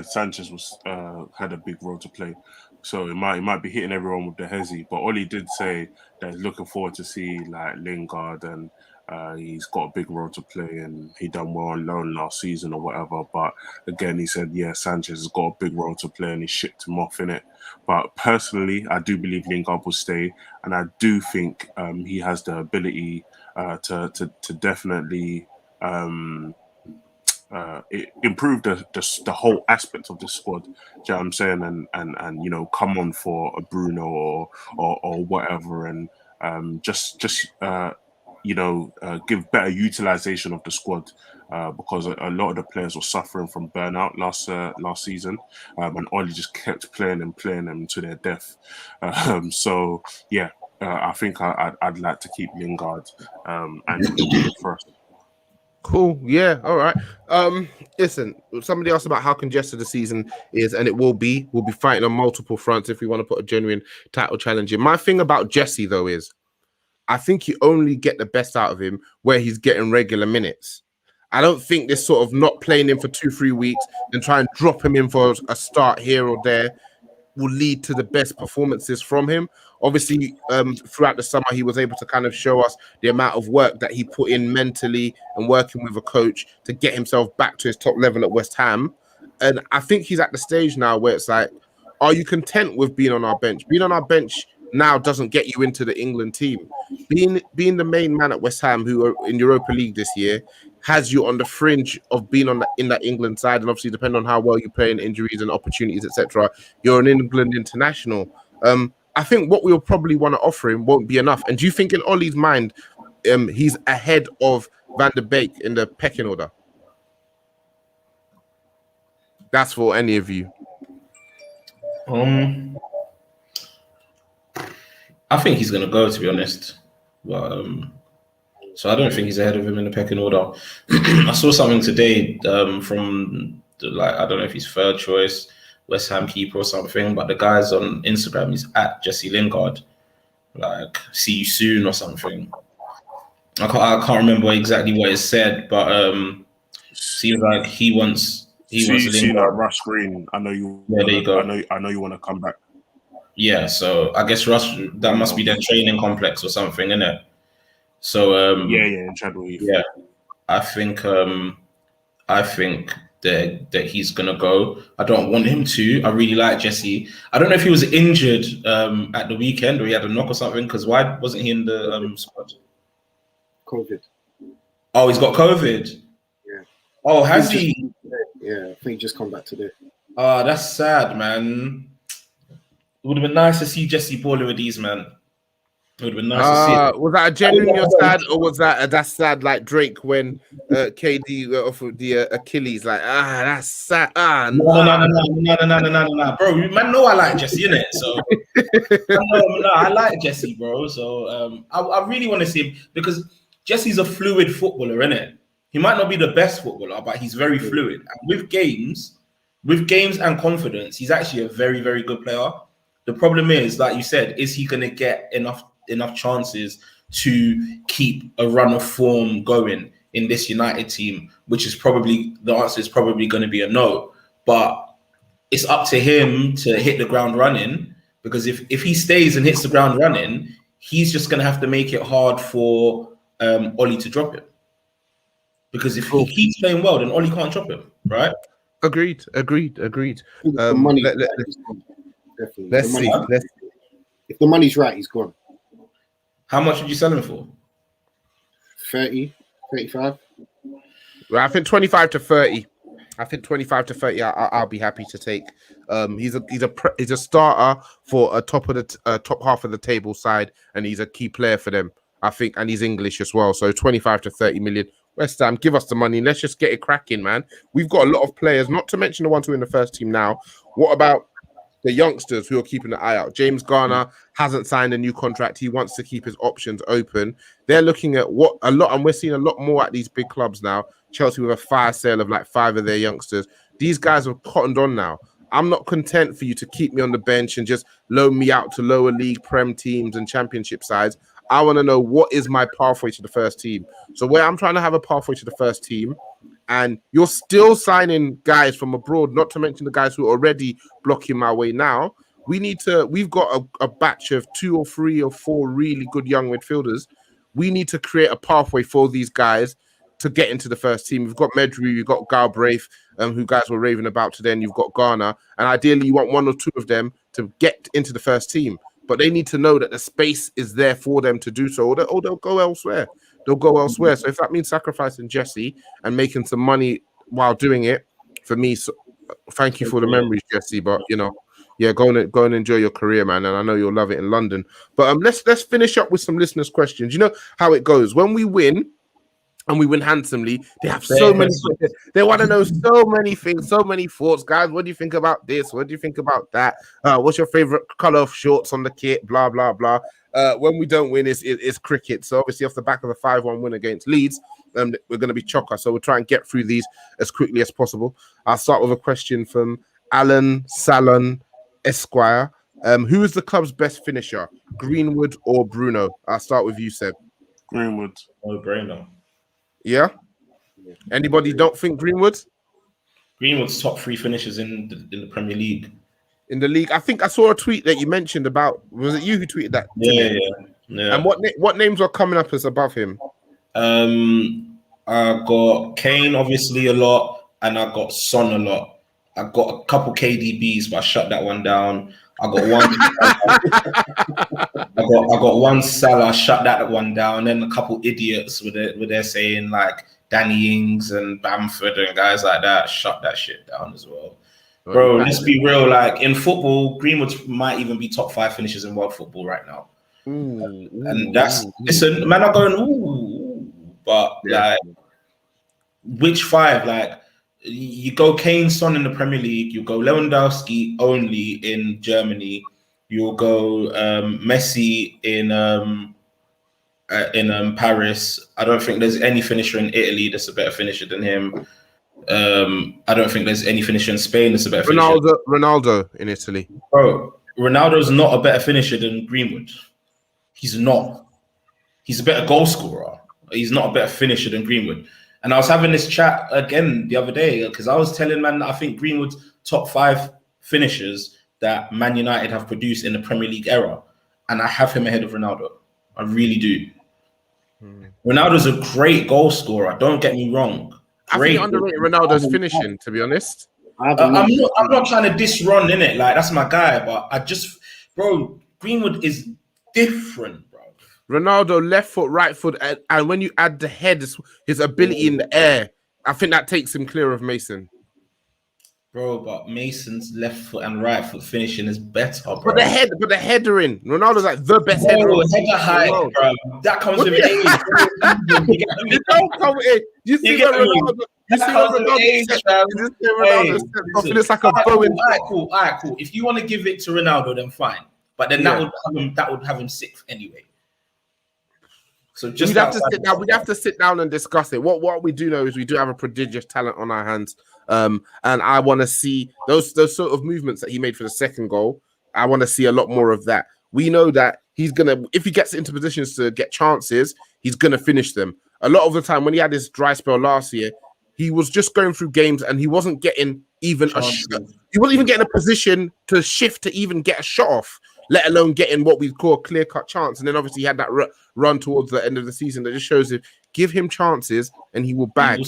Sanchez was had a big role to play, so it might be hitting everyone with the hezzy. But Oli did say that he's looking forward to see like Lingard and He's got a big role to play, and he done well on loan last season or whatever. But again, he said, yeah, Sanchez has got a big role to play, and he shipped him off in it. But personally, I do believe Lingard will stay, and I do think he has the ability to definitely improve the whole aspect of the squad. Do you know what I'm saying? And you know, come on for a Bruno or whatever, and just you know, give better utilization of the squad, because a lot of the players were suffering from burnout last season, and Oli just kept playing them to their death. So yeah, I think I'd like to keep Lingard, and he'll be good for us. Cool. Yeah. All right. Listen, somebody asked about how congested the season is, and it will be. We'll be fighting on multiple fronts if we want to put a genuine title challenge in. My thing about Jesse, though, is I think you only get the best out of him where he's getting regular minutes. I don't think this sort of not playing him for 2-3 weeks and try and drop him in for a start here or there will lead to the best performances from him. Obviously, throughout the summer, he was able to kind of show us the amount of work that he put in mentally and working with a coach to get himself back to his top level at West Ham. And I think he's at the stage now where it's like, are you content with being on our bench? Being on our bench now doesn't get you into the England team. Being the main man at West Ham, who are in Europa League this year, has you on the fringe of being in that England side, and obviously depending on how well you play in injuries and opportunities, etc., you're an England international. I think what we'll probably want to offer him won't be enough. And do you think in Ollie's mind, he's ahead of Van der Beek in the pecking order? That's for any of you. I think he's gonna go, to be honest. But so I don't think he's ahead of him in the pecking order. I saw something today from I don't know if he's third choice West Ham keeper or something, but the guy's on Instagram, he's at Jesse Lingard, like see you soon or something. I can't remember exactly what it said, but seems like he wants Lingard. See that Russ Green. I know you. Yeah, there you go. I know you want to come back. Yeah, so I guess Russ, that must be their training complex or something, isn't it? So yeah, in Chadwell. Yeah, I think that he's gonna go. I don't want him to. I really like Jesse. I don't know if he was injured at the weekend or he had a knock or something. Because why wasn't he in the squad? COVID. Oh, he's got COVID. Yeah. Oh, has he? Yeah, I think he just come back today. Oh, that's sad, man. It would have been nice to see Jesse Baller with these, man. It would have been nice to see. Was that a genuinely sad, or was that's sad like Drake when KD off of the Achilles? Like, that's sad. No, bro. You man know I like Jesse, innit? So I like Jesse, bro. So I really want to see him because Jesse's a fluid footballer, innit? He might not be the best footballer, but he's very fluid. And with games and confidence, he's actually a very, very good player. The problem is, like you said, is he going to get enough chances to keep a run of form going in this United team? Which is probably, the answer is probably going to be a no. But it's up to him to hit the ground running, because if he stays and hits the ground running, he's just going to have to make it hard for Ollie to drop him. Because if he keeps playing well, then Ollie can't drop him, right? Agreed. Money, definitely. Let's see. If the money's right, he's gone. How much would you sell him for? 30, 35. Well, I think 25 to 30. I think 25 to 30. I'll be happy to take. He's a starter for a top half of the table side, and he's a key player for them. I think, and he's English as well. So 25 to 30 million. West Ham, give us the money. Let's just get it cracking, man. We've got a lot of players, not to mention the ones who are in the first team now. What about the youngsters who are keeping an eye out? James Garner hasn't signed a new contract. He wants to keep his options open. They're looking at and we're seeing a lot more at these big clubs now. Chelsea with a fire sale of like 5 of their youngsters. These guys are cottoned on now. I'm not content for you to keep me on the bench and just loan me out to lower league Prem teams and championship sides. I want to know what is my pathway to the first team. So where I'm trying to have a pathway to the first team, and you're still signing guys from abroad, not to mention the guys who are already blocking my way now. We've got a batch of 2 or 3 or 4 really good young midfielders. we need to create a pathway for these guys to get into the first team. You've got Medru, you've got Galbraith, who guys were raving about today, and you've got Ghana. And ideally, you want one or two of them to get into the first team. But they need to know that the space is there for them to do so, or they'll go elsewhere. They'll go elsewhere. So if that means sacrificing Jesse and making some money while doing it, for me, so, thank you for the memories, Jesse. But yeah, go and enjoy your career, man. And I know you'll love it in London. But let's finish up with some listeners' questions. You know how it goes when we win. And we win handsomely. They have so many. They want to know so many things, so many thoughts, guys. What do you think about this? What do you think about that? What's your favorite color of shorts on the kit? Blah blah blah. When we don't win, it's cricket. So obviously, off the back of a 5-1 win against Leeds, we're going to be chocker. So we'll try and get through these as quickly as possible. I'll start with a question from Alan Salon Esquire. Who is the club's best finisher, Greenwood or Bruno? I'll start with you, Seb. Greenwood. No brainer. Yeah. Anybody don't think Greenwood? Greenwood's top 3 finishers in the Premier League. In the league, I think I saw a tweet that you mentioned about. Was it you who tweeted that? Yeah. And what names are coming up as above him? I got Kane obviously a lot, and I got Son a lot. I got a couple KDBs, but I shut that one down. I got one. I got one Salah, shut that one down. Then a couple idiots with their saying like Danny Ings and Bamford and guys like that, shut that shit down as well. Bro, let's be real. Like in football, Greenwood might even be top 5 finishers in world football right now. And listen, man, I'm going but like which 5? Like you go Kane, Son in the Premier League, you go Lewandowski only in Germany, you'll go Messi in Paris. I don't think there's any finisher in Italy that's a better finisher than him. I don't think there's any finisher in Spain that's a better finisher. Ronaldo in Italy. Bro, Ronaldo's not a better finisher than Greenwood. He's not. He's a better goal scorer. He's not a better finisher than Greenwood. And I was having this chat again the other day because I was telling man that I think Greenwood's top 5 finishers that Man United have produced in the Premier League era. And I have him ahead of Ronaldo. I really do. Ronaldo's a great goal scorer. Don't get me wrong. I think underrated Ronaldo's finishing, to be honest. I'm not trying to diss Ron, innit? Like, that's my guy. But bro, Greenwood is different. Ronaldo left foot, right foot, and when you add the head, his ability in the air, I think that takes him clear of Mason. Bro, but Mason's left foot and right foot finishing is better, bro. But the header in Ronaldo's like the best header. Header height, bro. That comes with age. It don't come with age. You see what Ronaldo? You see what Ronaldo steps? It's like a bow. All right, cool. If you want to give it to Ronaldo, then fine. But then that would have him 6th anyway. So just we'd have to sit down and discuss it. What we do know is we do have a prodigious talent on our hands. And I want to see those sort of movements that he made for the second goal. I want to see a lot more of that. We know that he's gonna, if he gets into positions to get chances, he's gonna finish them. A lot of the time when he had his dry spell last year, he was just going through games and he wasn't getting even a shot. He wasn't even getting a position to shift to even get a shot off, let alone getting what we call a clear-cut chance. And then obviously he had that run towards the end of the season that just shows him, give him chances and he will bag.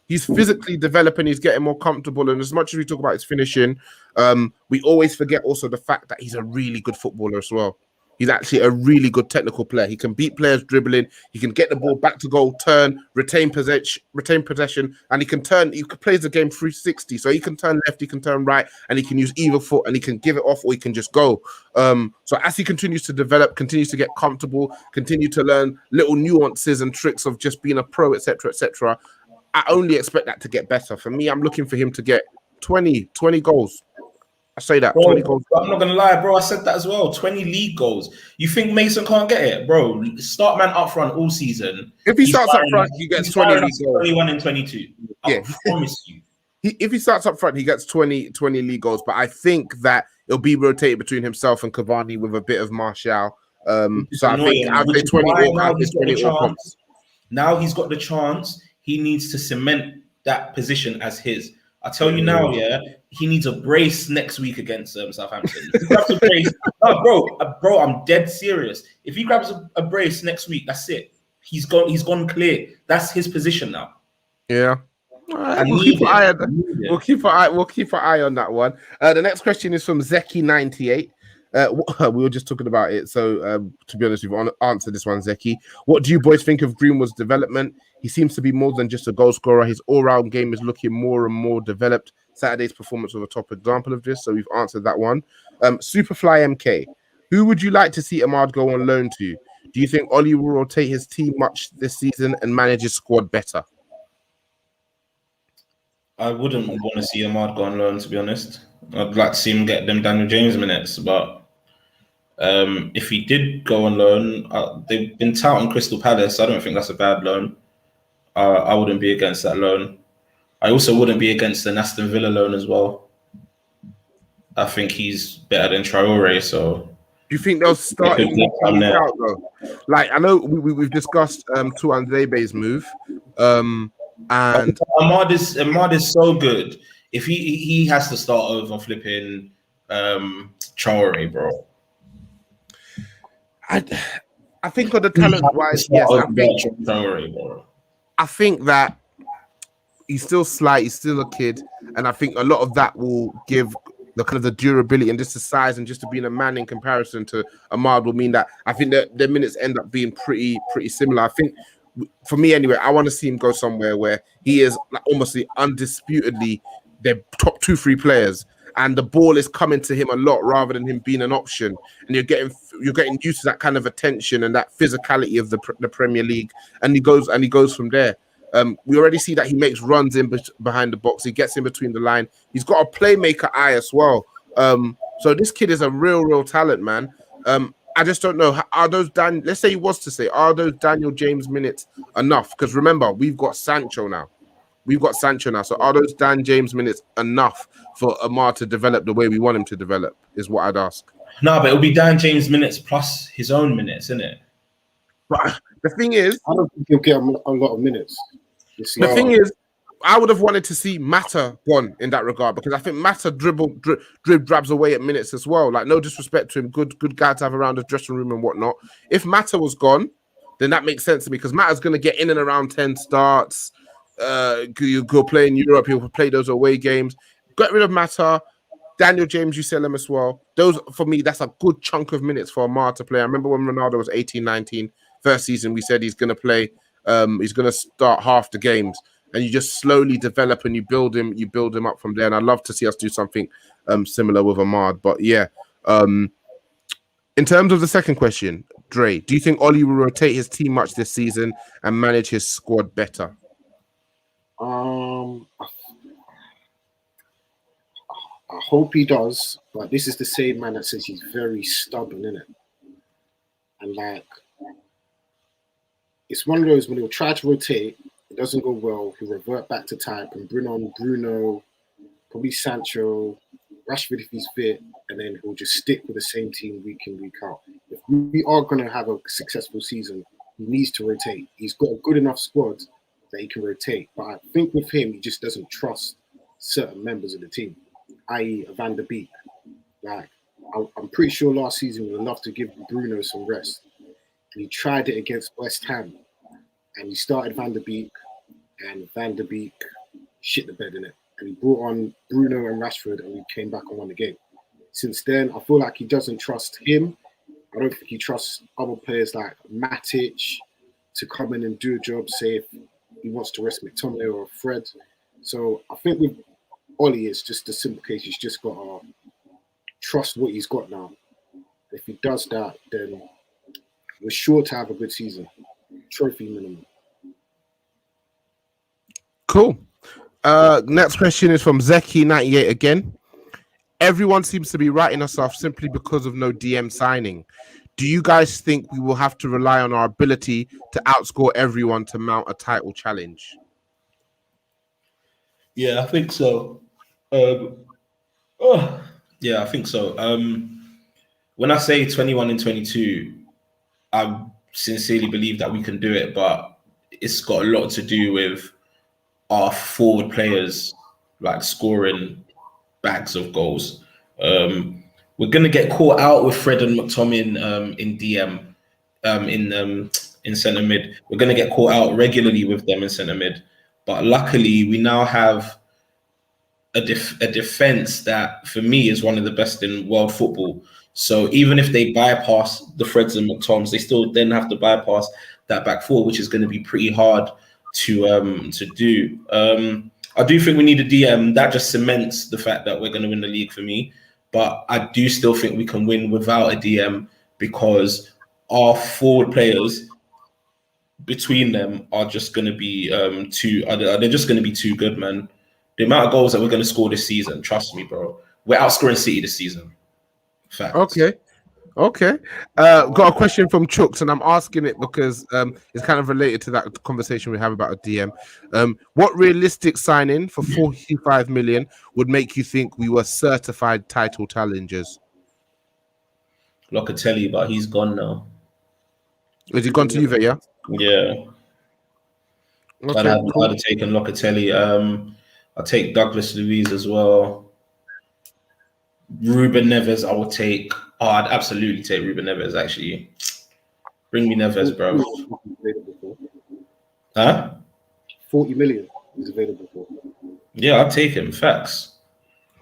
He's physically developing, he's getting more comfortable. And as much as we talk about his finishing, we always forget also the fact that he's a really good footballer as well. He's actually a really good technical player. He can beat players dribbling. He can get the ball back to goal, turn, retain possession, and he can turn. He plays the game 360, so he can turn left, he can turn right, and he can use either foot, and he can give it off, or he can just go. So as he continues to develop, continues to get comfortable, continue to learn little nuances and tricks of just being a pro, etc., etc., I only expect that to get better. For me, I'm looking for him to get 20 goals. I say that. Bro, 20 goals. I'm not gonna lie, bro. I said that as well. 20 league goals. You think Mason can't get it, bro? Start man up front all season. If he starts up front, he gets 20 league goals. 21 and 22. I promise you. If he starts up front, he gets 20 league goals. But I think that it'll be rotated between himself and Cavani with a bit of Martial. So I think I'll say 20 Now he's got the chance. He needs to cement that position as his. I tell you now, yeah, he needs a brace next week against Southampton. If he grabs a brace, no, bro, I'm dead serious. If he grabs a brace next week, that's it. He's gone clear. That's his position now. Yeah. All right, I we'll need keep an eye on it. I that. need it. We'll keep an eye on that one. The next question is from Zeki98. We were just talking about it, so to be honest, we've answered this one, Zeki. What do you boys think of Greenwood's development? He seems to be more than just a goal scorer. His all-round game is looking more and more developed. Saturday's performance was a top example of this, so we've answered that one. Superfly MK, who would you like to see Ahmad go on loan to? Do you think Ollie will rotate his team much this season and manage his squad better? I wouldn't want to see Ahmad go on loan, to be honest. I'd like to see him get them Daniel James minutes, but if he did go on loan, they've been touting Crystal Palace. I don't think that's a bad loan. I wouldn't be against that loan. I also wouldn't be against the Aston Villa loan as well. I think he's better than Traore, so... Do you think they'll start him out though? Like, I know we've discussed Tuanzebe's move, and Ahmad is so good. If he has to start over flipping Traore, bro. I think on the talent wise, yes. I think that he's still slight, he's still a kid, and I think a lot of that will give the kind of the durability and just the size and just to being a man in comparison to Ahmad will mean that I think that their minutes end up being pretty similar. I think for me anyway, I want to see him go somewhere where he is like almost undisputedly their top 2-3 players, and the ball is coming to him a lot rather than him being an option. And you're getting used to that kind of attention and that physicality of the Premier League, and he goes from there. We already see that he makes runs in behind the box. He gets in between the line. He's got a playmaker eye as well. So this kid is a real talent, man. I just don't know. Let's say he was to say, are those Daniel James minutes enough? Because remember, we've got Sancho now. So are those Dan James minutes enough for Ahmad to develop the way we want him to develop? Is what I'd ask. No, but it'll be Dan James minutes plus his own minutes, isn't it? But the thing is, I don't think he'll get a lot of minutes. The thing is, I would have wanted to see Mata gone in that regard, because I think Mata dribs away at minutes as well. Like, no disrespect to him, good guy to have around the dressing room and whatnot. If Mata was gone, then that makes sense to me, because Mata's going to get in and around 10 starts. He'll go play in Europe. He'll play those away games. Get rid of Mata. Daniel James, you sell him as well. Those, for me, that's a good chunk of minutes for Ahmad to play. I remember when Ronaldo was 18, 19, first season, we said he's going to play. He's going to start half the games, and you just slowly develop and you build him up from there. And I'd love to see us do something similar with Ahmad. But yeah, in terms of the second question, Dre, do you think Ollie will rotate his team much this season and manage his squad better? I hope he does, but this is the same man that says he's very stubborn, isn't it? And like, it's one of those when he'll try to rotate, it doesn't go well, he'll revert back to type and bring on Bruno, probably Sancho, Rashford if he's fit, and then he'll just stick with the same team week in, week out. If we are going to have a successful season, he needs to rotate. He's got a good enough squad that he can rotate. But I think with him, he just doesn't trust certain members of the team, i.e. Van der Beek. Like, I'm pretty sure last season we would love to give Bruno some rest. And he tried it against West Ham. And he started Van der Beek, and Van der Beek shit the bed in it. And he brought on Bruno and Rashford, and we came back and won the game. Since then, I feel like he doesn't trust him. I don't think he trusts other players like Matic to come in and do a job, say if he wants to rest McTominay or Fred. So I think with Ollie, it's just a simple case. He's just got to trust what he's got now. If he does that, then we're sure to have a good season. Trophy minimum. Cool. Next question is from Zeki98 again. Everyone seems to be writing us off simply because of no DM signing. Do you guys think we will have to rely on our ability to outscore everyone to mount a title challenge? Yeah, I think so. Yeah, I think so. When I say 21 and 22, I sincerely believe that we can do it, but it's got a lot to do with our forward players like scoring bags of goals. We're gonna get caught out with Fred and McTominay in DM in centre mid. We're gonna get caught out regularly with them in centre mid, but luckily we now have a defense that for me is one of the best in world football. So even if they bypass the Freds and McToms, they still then have to bypass that back four, which is going to be pretty hard to do. I do think we need a DM that just cements the fact that we're going to win the league for me. But I do still think we can win without a DM because our forward players between them are just going to be they're just going to be too good, man. The amount of goals that we're going to score this season, trust me, bro. We're outscoring City this season. Facts. Okay. Got a question from Chooks, and I'm asking it because it's kind of related to that conversation we have about a DM. What realistic signing for 45 million would make you think we were certified title challengers? Locatelli, but he's gone now. Has he gone to Juve, yeah? Yeah. Okay, I'd have taken Locatelli. I'll take Douglas Luiz as well. Ruben Neves, I will take. Oh, I'd absolutely take Ruben Neves, actually. Bring me Neves, bro. Huh? 40 million is available for. Yeah, I'd take him. Facts.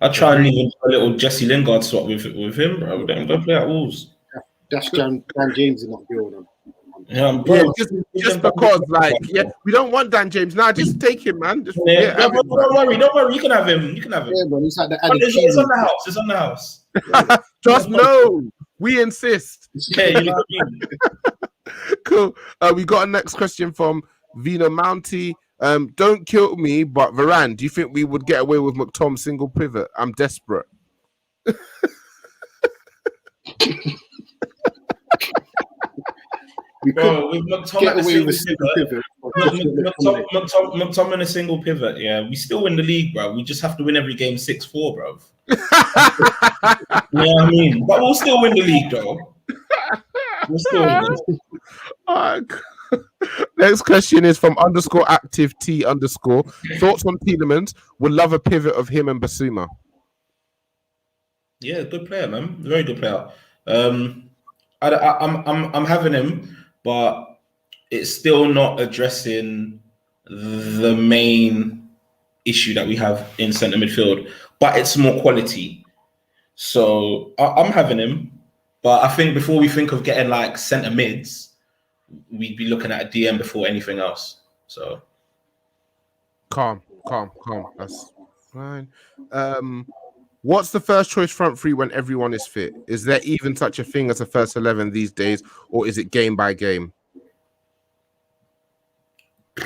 I'd try and even do a little Jesse Lingard swap with him, bro. Don't play at Wolves. That's Dan James in that deal, then. Yeah, bro. Yeah, just because, like, we don't want Dan James now. Just take him, man. Just, don't worry. You can have him. Yeah, but it's like it's on the house. It's on the house. Just no. We insist. Yeah, you know what I mean? Cool. We got a next question from Vina Mounty. Don't kill me, but Varane, do you think we would get away with McTom single pivot? I'm desperate. Bro, with McTom in a single pivot, yeah, we still win the league, bro. We just have to win every game 6-4, bro. You know what I mean? But we'll still win the league, though. We'll still win. Next question is from _active_T_. Thoughts on Tielemans? Would love a pivot of him and Basuma. Yeah, good player, man. Very good player. I'm having him, but it's still not addressing the main issue that we have in centre midfield. But it's more quality. So I'm having him, but I think before we think of getting like centre mids, we'd be looking at a DM before anything else. So calm. That's fine. What's the first choice front three when everyone is fit? Is there even such a thing as a first 11 these days, or is it game by game? I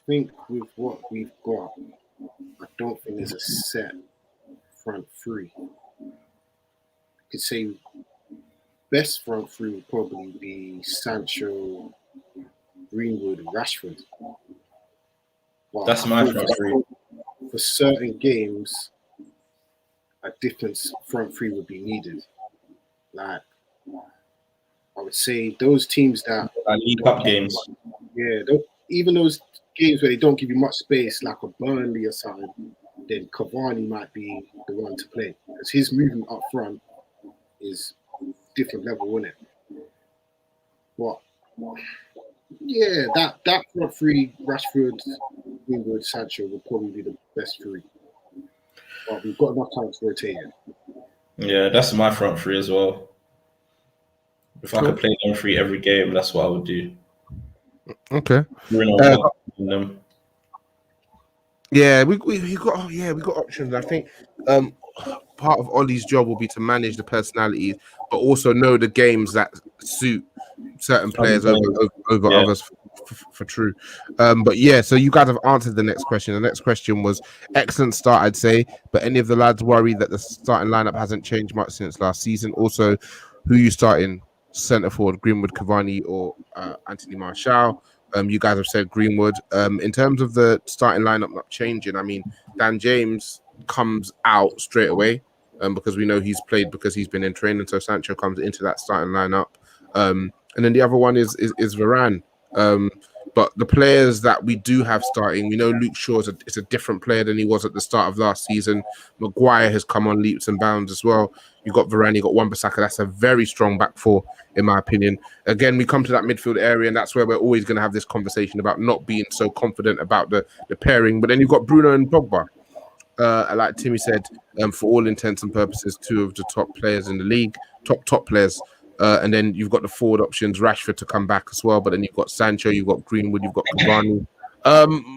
think with what we've got, I don't think there's a set front three. I could say best front three would probably be Sancho, Greenwood, Rashford. But that's my front three. For certain games, a different front three would be needed. Like, I would say those teams that League Cup games. Yeah, even those games where they don't give you much space, like a Burnley or something, then Cavani might be the one to play because his movement up front is different level, isn't it? What? Yeah, that front three, Rashford, Greenwood, Sancho would probably be the best three. But we've got enough time to rotate it. Yeah, that's my front three as well. If I could play them three every game, that's what I would do. Okay. Yeah, we got options. I think part of Ollie's job will be to manage the personalities, but also know the games that suit certain players over others for true. But yeah, so you guys have answered the next question. The next question was excellent start, I'd say, but any of the lads worry that the starting lineup hasn't changed much since last season? Also, who you starting centre forward, Greenwood, Cavani, or Anthony Martial? You guys have said Greenwood. In terms of the starting lineup not changing, I mean, Dan James comes out straight away because we know he's played because he's been in training. So Sancho comes into that starting lineup. And then the other one is Varane. But the players that we do have starting, we know Luke Shaw is a different player than he was at the start of last season. Maguire has come on leaps and bounds as well. You got Varane, you got Wan-Bissaka. That's a very strong back four, in my opinion. Again, we come to that midfield area, and that's where we're always going to have this conversation about not being so confident about the pairing. But then you've got Bruno and Pogba. Like Timmy said, for all intents and purposes, two of the top players in the league, top players. And then you've got the forward options, Rashford to come back as well. But then you've got Sancho, you've got Greenwood, you've got Cavani.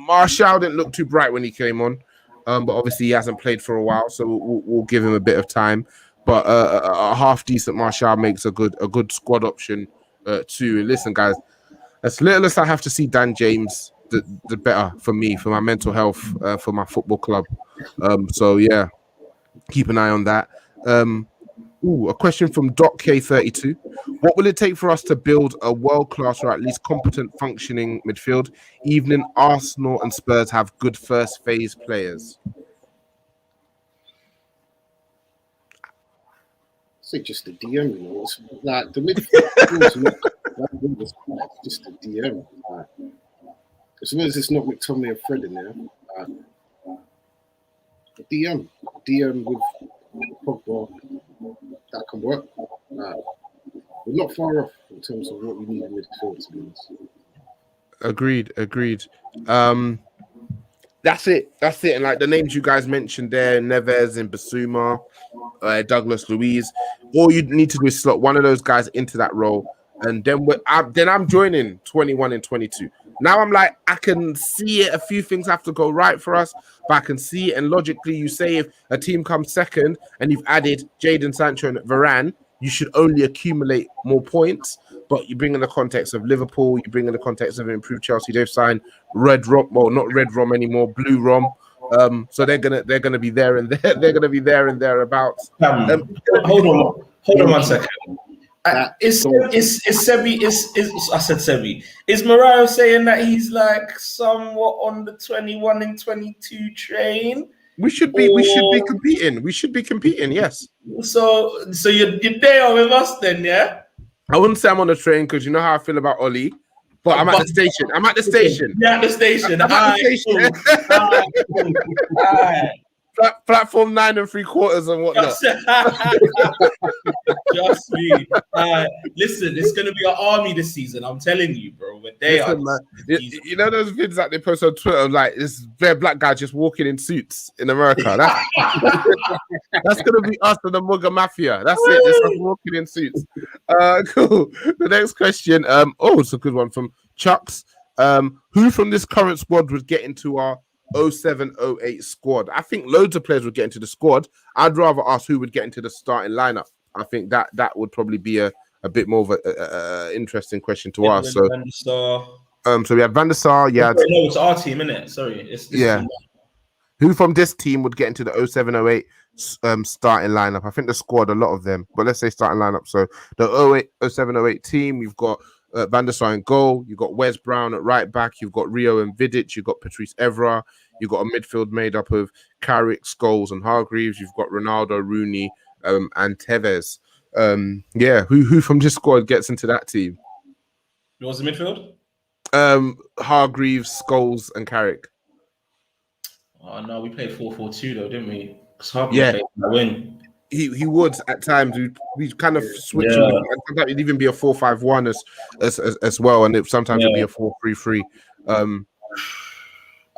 Martial didn't look too bright when he came on, but obviously he hasn't played for a while, so we'll give him a bit of time. But a half decent Martial makes a good squad option too. And listen, guys, as little as I have to see Dan James, the better for me, for my mental health, for my football club. So yeah, keep an eye on that. A question from Doc K32. What will it take for us to build a world-class or at least competent functioning midfield? Even Arsenal and Spurs have good first phase players. Say just a DM, you know. It's like the midfield is just a DM. Like, as long as it's not McTominay and Fred in there, a DM with Pogba, that can work. We're not far off in terms of what we need in midfield, to be honest. Agreed. That's it. And like the names you guys mentioned there, Neves and Basuma, Douglas Luiz, all you need to do is slot one of those guys into that role, and then I'm joining 21 and 22. Now I'm like, I can see it. A few things have to go right for us, but I can see it. And logically, you say if a team comes second and you've added Jadon Sancho and Varane, you should only accumulate more points. But you bring in the context of Liverpool, you bring in the context of improved Chelsea. They've signed Red Rom, well, not Red Rom anymore, Blue Rom. So they're gonna be there and there. They're gonna be there and thereabouts. Hold on 1 second. Is Sebi? I said Sebi? Is Mariah saying that he's like somewhat on the 21 and 22 train? We should be competing. We should be competing. Yes. So you're there with us then, yeah? I wouldn't say I'm on the train because you know how I feel about Oli, but I'm at the station. You're at the station. I'm at the station. All right. Platform 9 3/4 and whatnot. Just me. Listen, it's gonna be an army this season. I'm telling you, bro. But they are. You know those vids that they post on Twitter, like this bare black guy just walking in suits in America. That's gonna be us and the Muga Mafia. That's it. Just us walking in suits. Cool. The next question. It's a good one from Chucks. Who from this current squad would get into our 07-08 squad? I think loads of players would get into the squad. I'd rather ask who would get into the starting lineup. I think that would probably be a bit more of a interesting question to ask. So, so we had Van der Sar. Yeah, no, it's our team, isn't it? Sorry, it's team. Who from this team would get into the 07-08 starting lineup? I think the squad, a lot of them, but let's say starting lineup. So the 07-08 team, we've got Van der Sar in goal. You've got Wes Brown at right back. You've got Rio and Vidic. You've got Patrice Evra. You've got a midfield made up of Carrick, Scholes, and Hargreaves. You've got Ronaldo, Rooney, and Tevez. Who from this squad gets into that team? What's the midfield? Hargreaves, Scholes, and Carrick. Oh no, we played 4-4-2 though, didn't we? Played the wing. He would at times. We kind of switch. Yeah. Sometimes it'd even be a 4-5-1 as well, and sometimes it'd be a 4-3-3.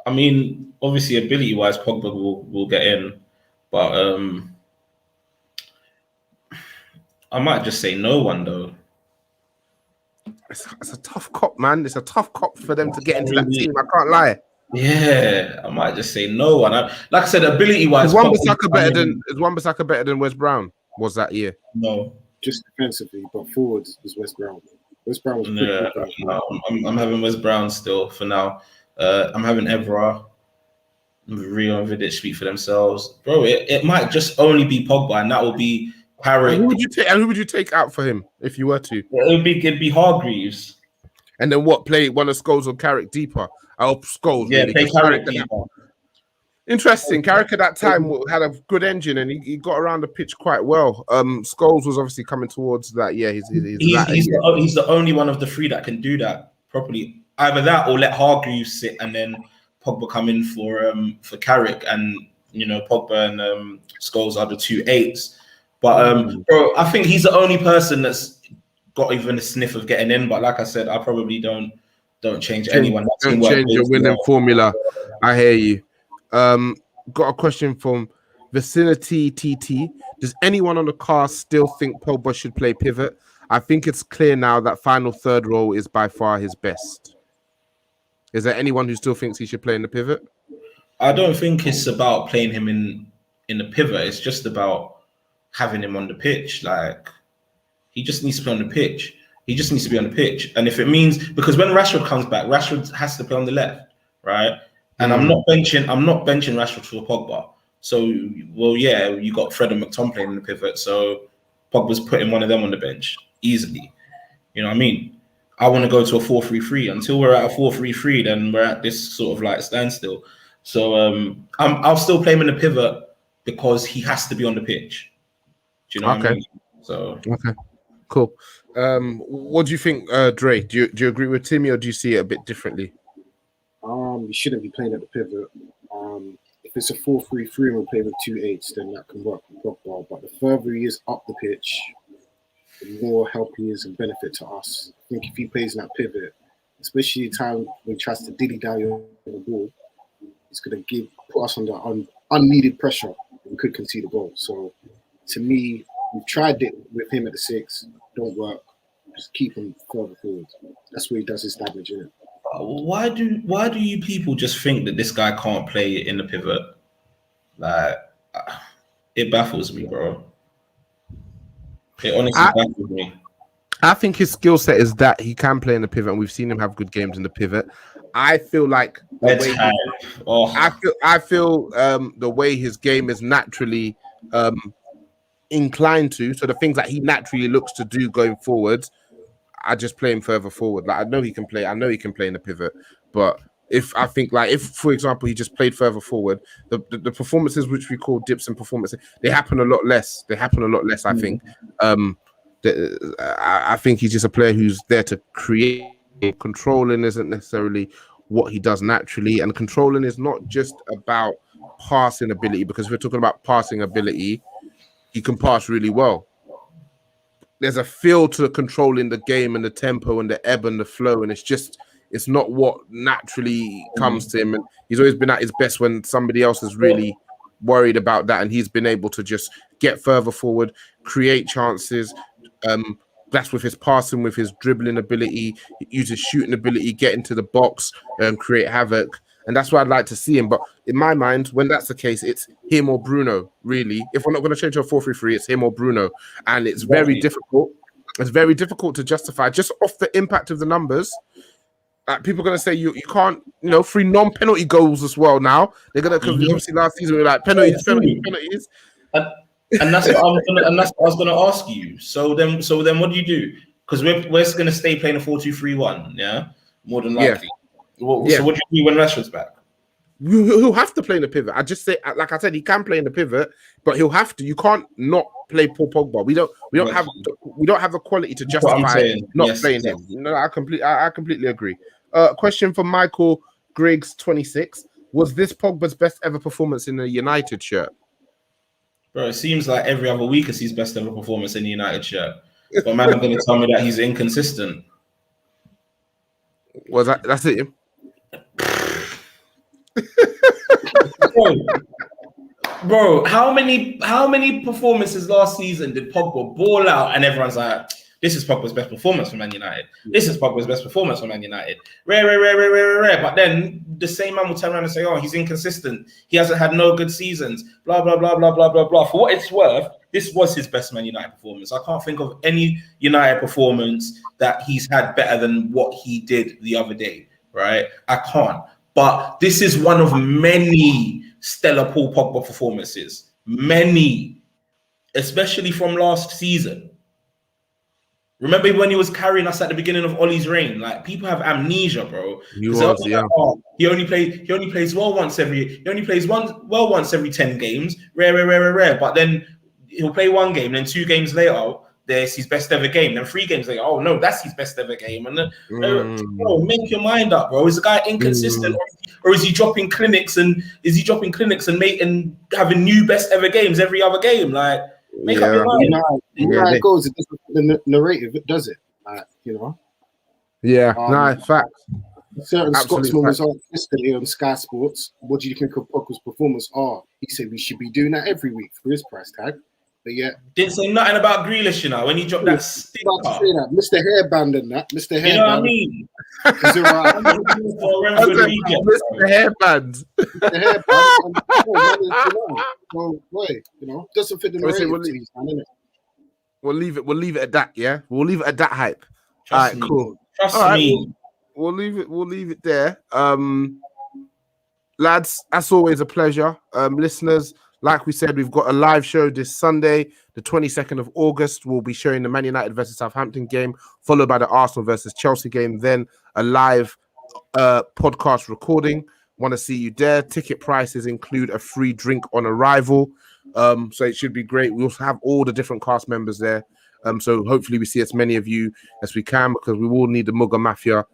I mean, obviously, ability-wise, Pogba will get in, but I might just say no one though. It's a tough cop, man. It's a tough cop for them to get into that team. I can't lie. Yeah, I might just say no one. Like I said, ability-wise, is Wan-Bissaka better than Wes Brown? Was that year? No, just defensively, but forwards was Wes Brown. Wes Brown was I'm having Wes Brown still for now. I'm having Evra, Rio and Vidic speak for themselves, bro. It might just only be Pogba, and that will be Carrick. Who would you take out for him if you were to? It'd be Hargreaves. And then what? Play one of Scholes or Carrick deeper. Scholes. Yeah, really, play Carrick deeper. Interesting. Carrick at that time had a good engine and he got around the pitch quite well. Scholes was obviously coming towards that. Yeah, he's the only one of the three that can do that properly either that or let Hargreaves sit and then Pogba come in for Carrick, and Pogba and Scholes are the 2 8s. But bro, I think he's the only person that's got even a sniff of getting in. But like I said, I probably don't change anyone. Don't change your winning formula. I hear you. Got a question from Vicinity TT. Does anyone on the cast still think Pogba should play pivot? I think it's clear now that final third role is by far his best. Is there anyone who still thinks he should play in the pivot? I don't think it's about playing him in the pivot. It's just about having him on the pitch. Like, he just needs to play on the pitch. He just needs to be on the pitch. And if it means, because when Rashford comes back, Rashford has to play on the left, right? And I'm not benching Rashford for Pogba. So, well, yeah, you got Fred and McTominay playing in the pivot. So Pogba's putting one of them on the bench easily. You know what I mean? I want to go to a 4-3-3. Until we're at a 4-3-3, then we're at this sort of like standstill. So I'll still play him in the pivot because he has to be on the pitch. Do you know what I mean? So okay, cool. What do you think, Dre? Do you agree with Timmy, or do you see it a bit differently? You shouldn't be playing at the pivot. If it's a 4-3-3 and we play with 2 8s, then that can work with Pogba. But the further he is up the pitch, the more help he is and benefit to us. I think if he plays in that pivot, especially the time when he tries to dilly dally on the ball, it's going to put us under unneeded pressure. We could concede a goal. So to me, we've tried it with him at the 6. Don't work. Just keep him further forward. That's where he does his damage, isn't it? Why do you people just think that this guy can't play in the pivot? Like, it baffles me, bro. It honestly baffles me. I think his skill set is that he can play in the pivot, and we've seen him have good games in the pivot. I feel like I feel the way his game is naturally inclined to, so the things that he naturally looks to do going forward, I just play him further forward. Like, I know he can play in the pivot, but if for example he just played further forward, the performances which we call dips and performances, they happen a lot less. I think. I think he's just a player who's there to create. Controlling isn't necessarily what he does naturally, and controlling is not just about passing ability, because if we're talking about passing ability, he can pass really well. There's a feel to controlling the game and the tempo and the ebb and the flow, and it's not what naturally comes to him. And he's always been at his best when somebody else is really worried about that, and he's been able to just get further forward, create chances. That's with his passing, with his dribbling ability, use his shooting ability, get into the box and create havoc. And that's what I'd like to see him. But in my mind, when that's the case, it's him or Bruno, really. If we're not going to change to a 4-3-3, it's him or Bruno. And it's very difficult. It's very difficult to justify just off the impact of the numbers. People are going to say you can't, 3 non-penalty goals as well now. They're going to, because obviously last season we were like penalties. And that's what I was gonna ask you. So then what do you do? Because we're gonna stay playing a 4-2-3-1, yeah, more than likely. So what do you do when Rashford's back? He'll have to play in the pivot. I just say, like I said, he can play in the pivot, but he'll have to. You can't not play Paul Pogba. We don't have the quality to justify not playing him. No, I completely agree. Question from Michael Griggs 26: was this Pogba's best ever performance in a United shirt? Bro, it seems like every other week is his best ever performance in the United shirt. But man, I'm going to tell me that he's inconsistent. Was that's it? Bro, how many performances last season did Pogba ball out and everyone's like, this is Pogba's best performance for Man United. This is Pogba's best performance for Man United. Rare. But then the same man will turn around and say, oh, he's inconsistent. He hasn't had no good seasons. Blah, blah, blah, blah, blah, blah, blah. For what it's worth, this was his best Man United performance. I can't think of any United performance that he's had better than what he did the other day, right? I can't. But this is one of many stellar Paul Pogba performances. Many. Especially from last season. Remember when he was carrying us at the beginning of Ollie's reign? Like, people have amnesia, bro. He only plays well once every 10 games. Rare. But then he'll play one game, then 2 games later, there's his best ever game. Then 3 games, like, oh no, that's his best ever game. And then, bro, make your mind up, bro. Is the guy inconsistent, or is he dropping clinics and making having new best ever games every other game? Like, make up your mind. You know how it goes. It doesn't the narrative, it does it. You know. Yeah, facts. Certain Absolute Scotsman was fact. on yesterday on Sky Sports. What do you think of Pogba's performance? He said we should be doing that every week for his price tag. But yeah, didn't say nothing about Grealish, you know, when he dropped that stick. About to say that, Mr. Hairband and that, Mr. Hairband. You know what I mean? Mr. Hairband. The hairband. So, boy, you know, doesn't fit the narrative to these, man, innit? We'll leave it at that. Yeah, we'll leave it at that hype. All right, cool. Trust me. We'll leave it there. Lads, as always, a pleasure. Listeners, like we said, we've got a live show this Sunday, the 22nd of August. We'll be showing the Man United versus Southampton game, followed by the Arsenal versus Chelsea game, then a live podcast recording. Want to see you there. Ticket prices include a free drink on arrival. So it should be great. We also have all the different cast members there. So hopefully we see as many of you as we can, because we will need the Muga Mafia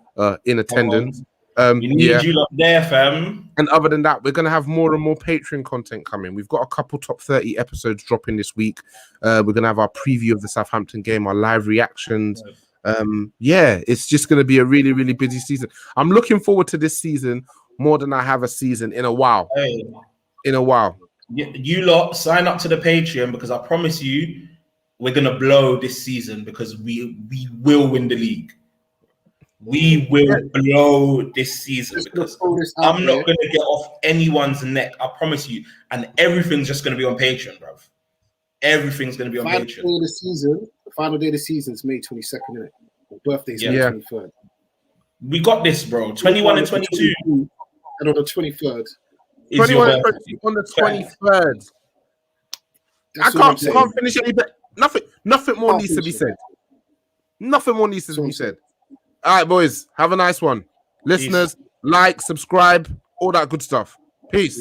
in attendance. We need you lot there, fam. And other than that, we're going to have more and more Patreon content coming. We've got a couple top 30 episodes dropping this week. We're going to have our preview of the Southampton game, our live reactions. It's just going to be a really, really busy season. I'm looking forward to this season more than I have a season in a while. You lot sign up to the Patreon, because I promise you we're going to blow this season, because we will win the league. We will blow this season, because I'm not going to get off anyone's neck. I promise you. And everything's just going to be on Patreon, bro. Everything's going to be on Patreon. The final day of the season is May 22nd, isn't it? The birthday's May 23rd. We got this, bro. 21 and 22. And on the 23rd. 21 and 22 on the 23rd. I can't finish any better. Nothing more needs to be said. Nothing more needs to be said. All right, boys. Have a nice one. Listeners, like, subscribe, all that good stuff. Peace.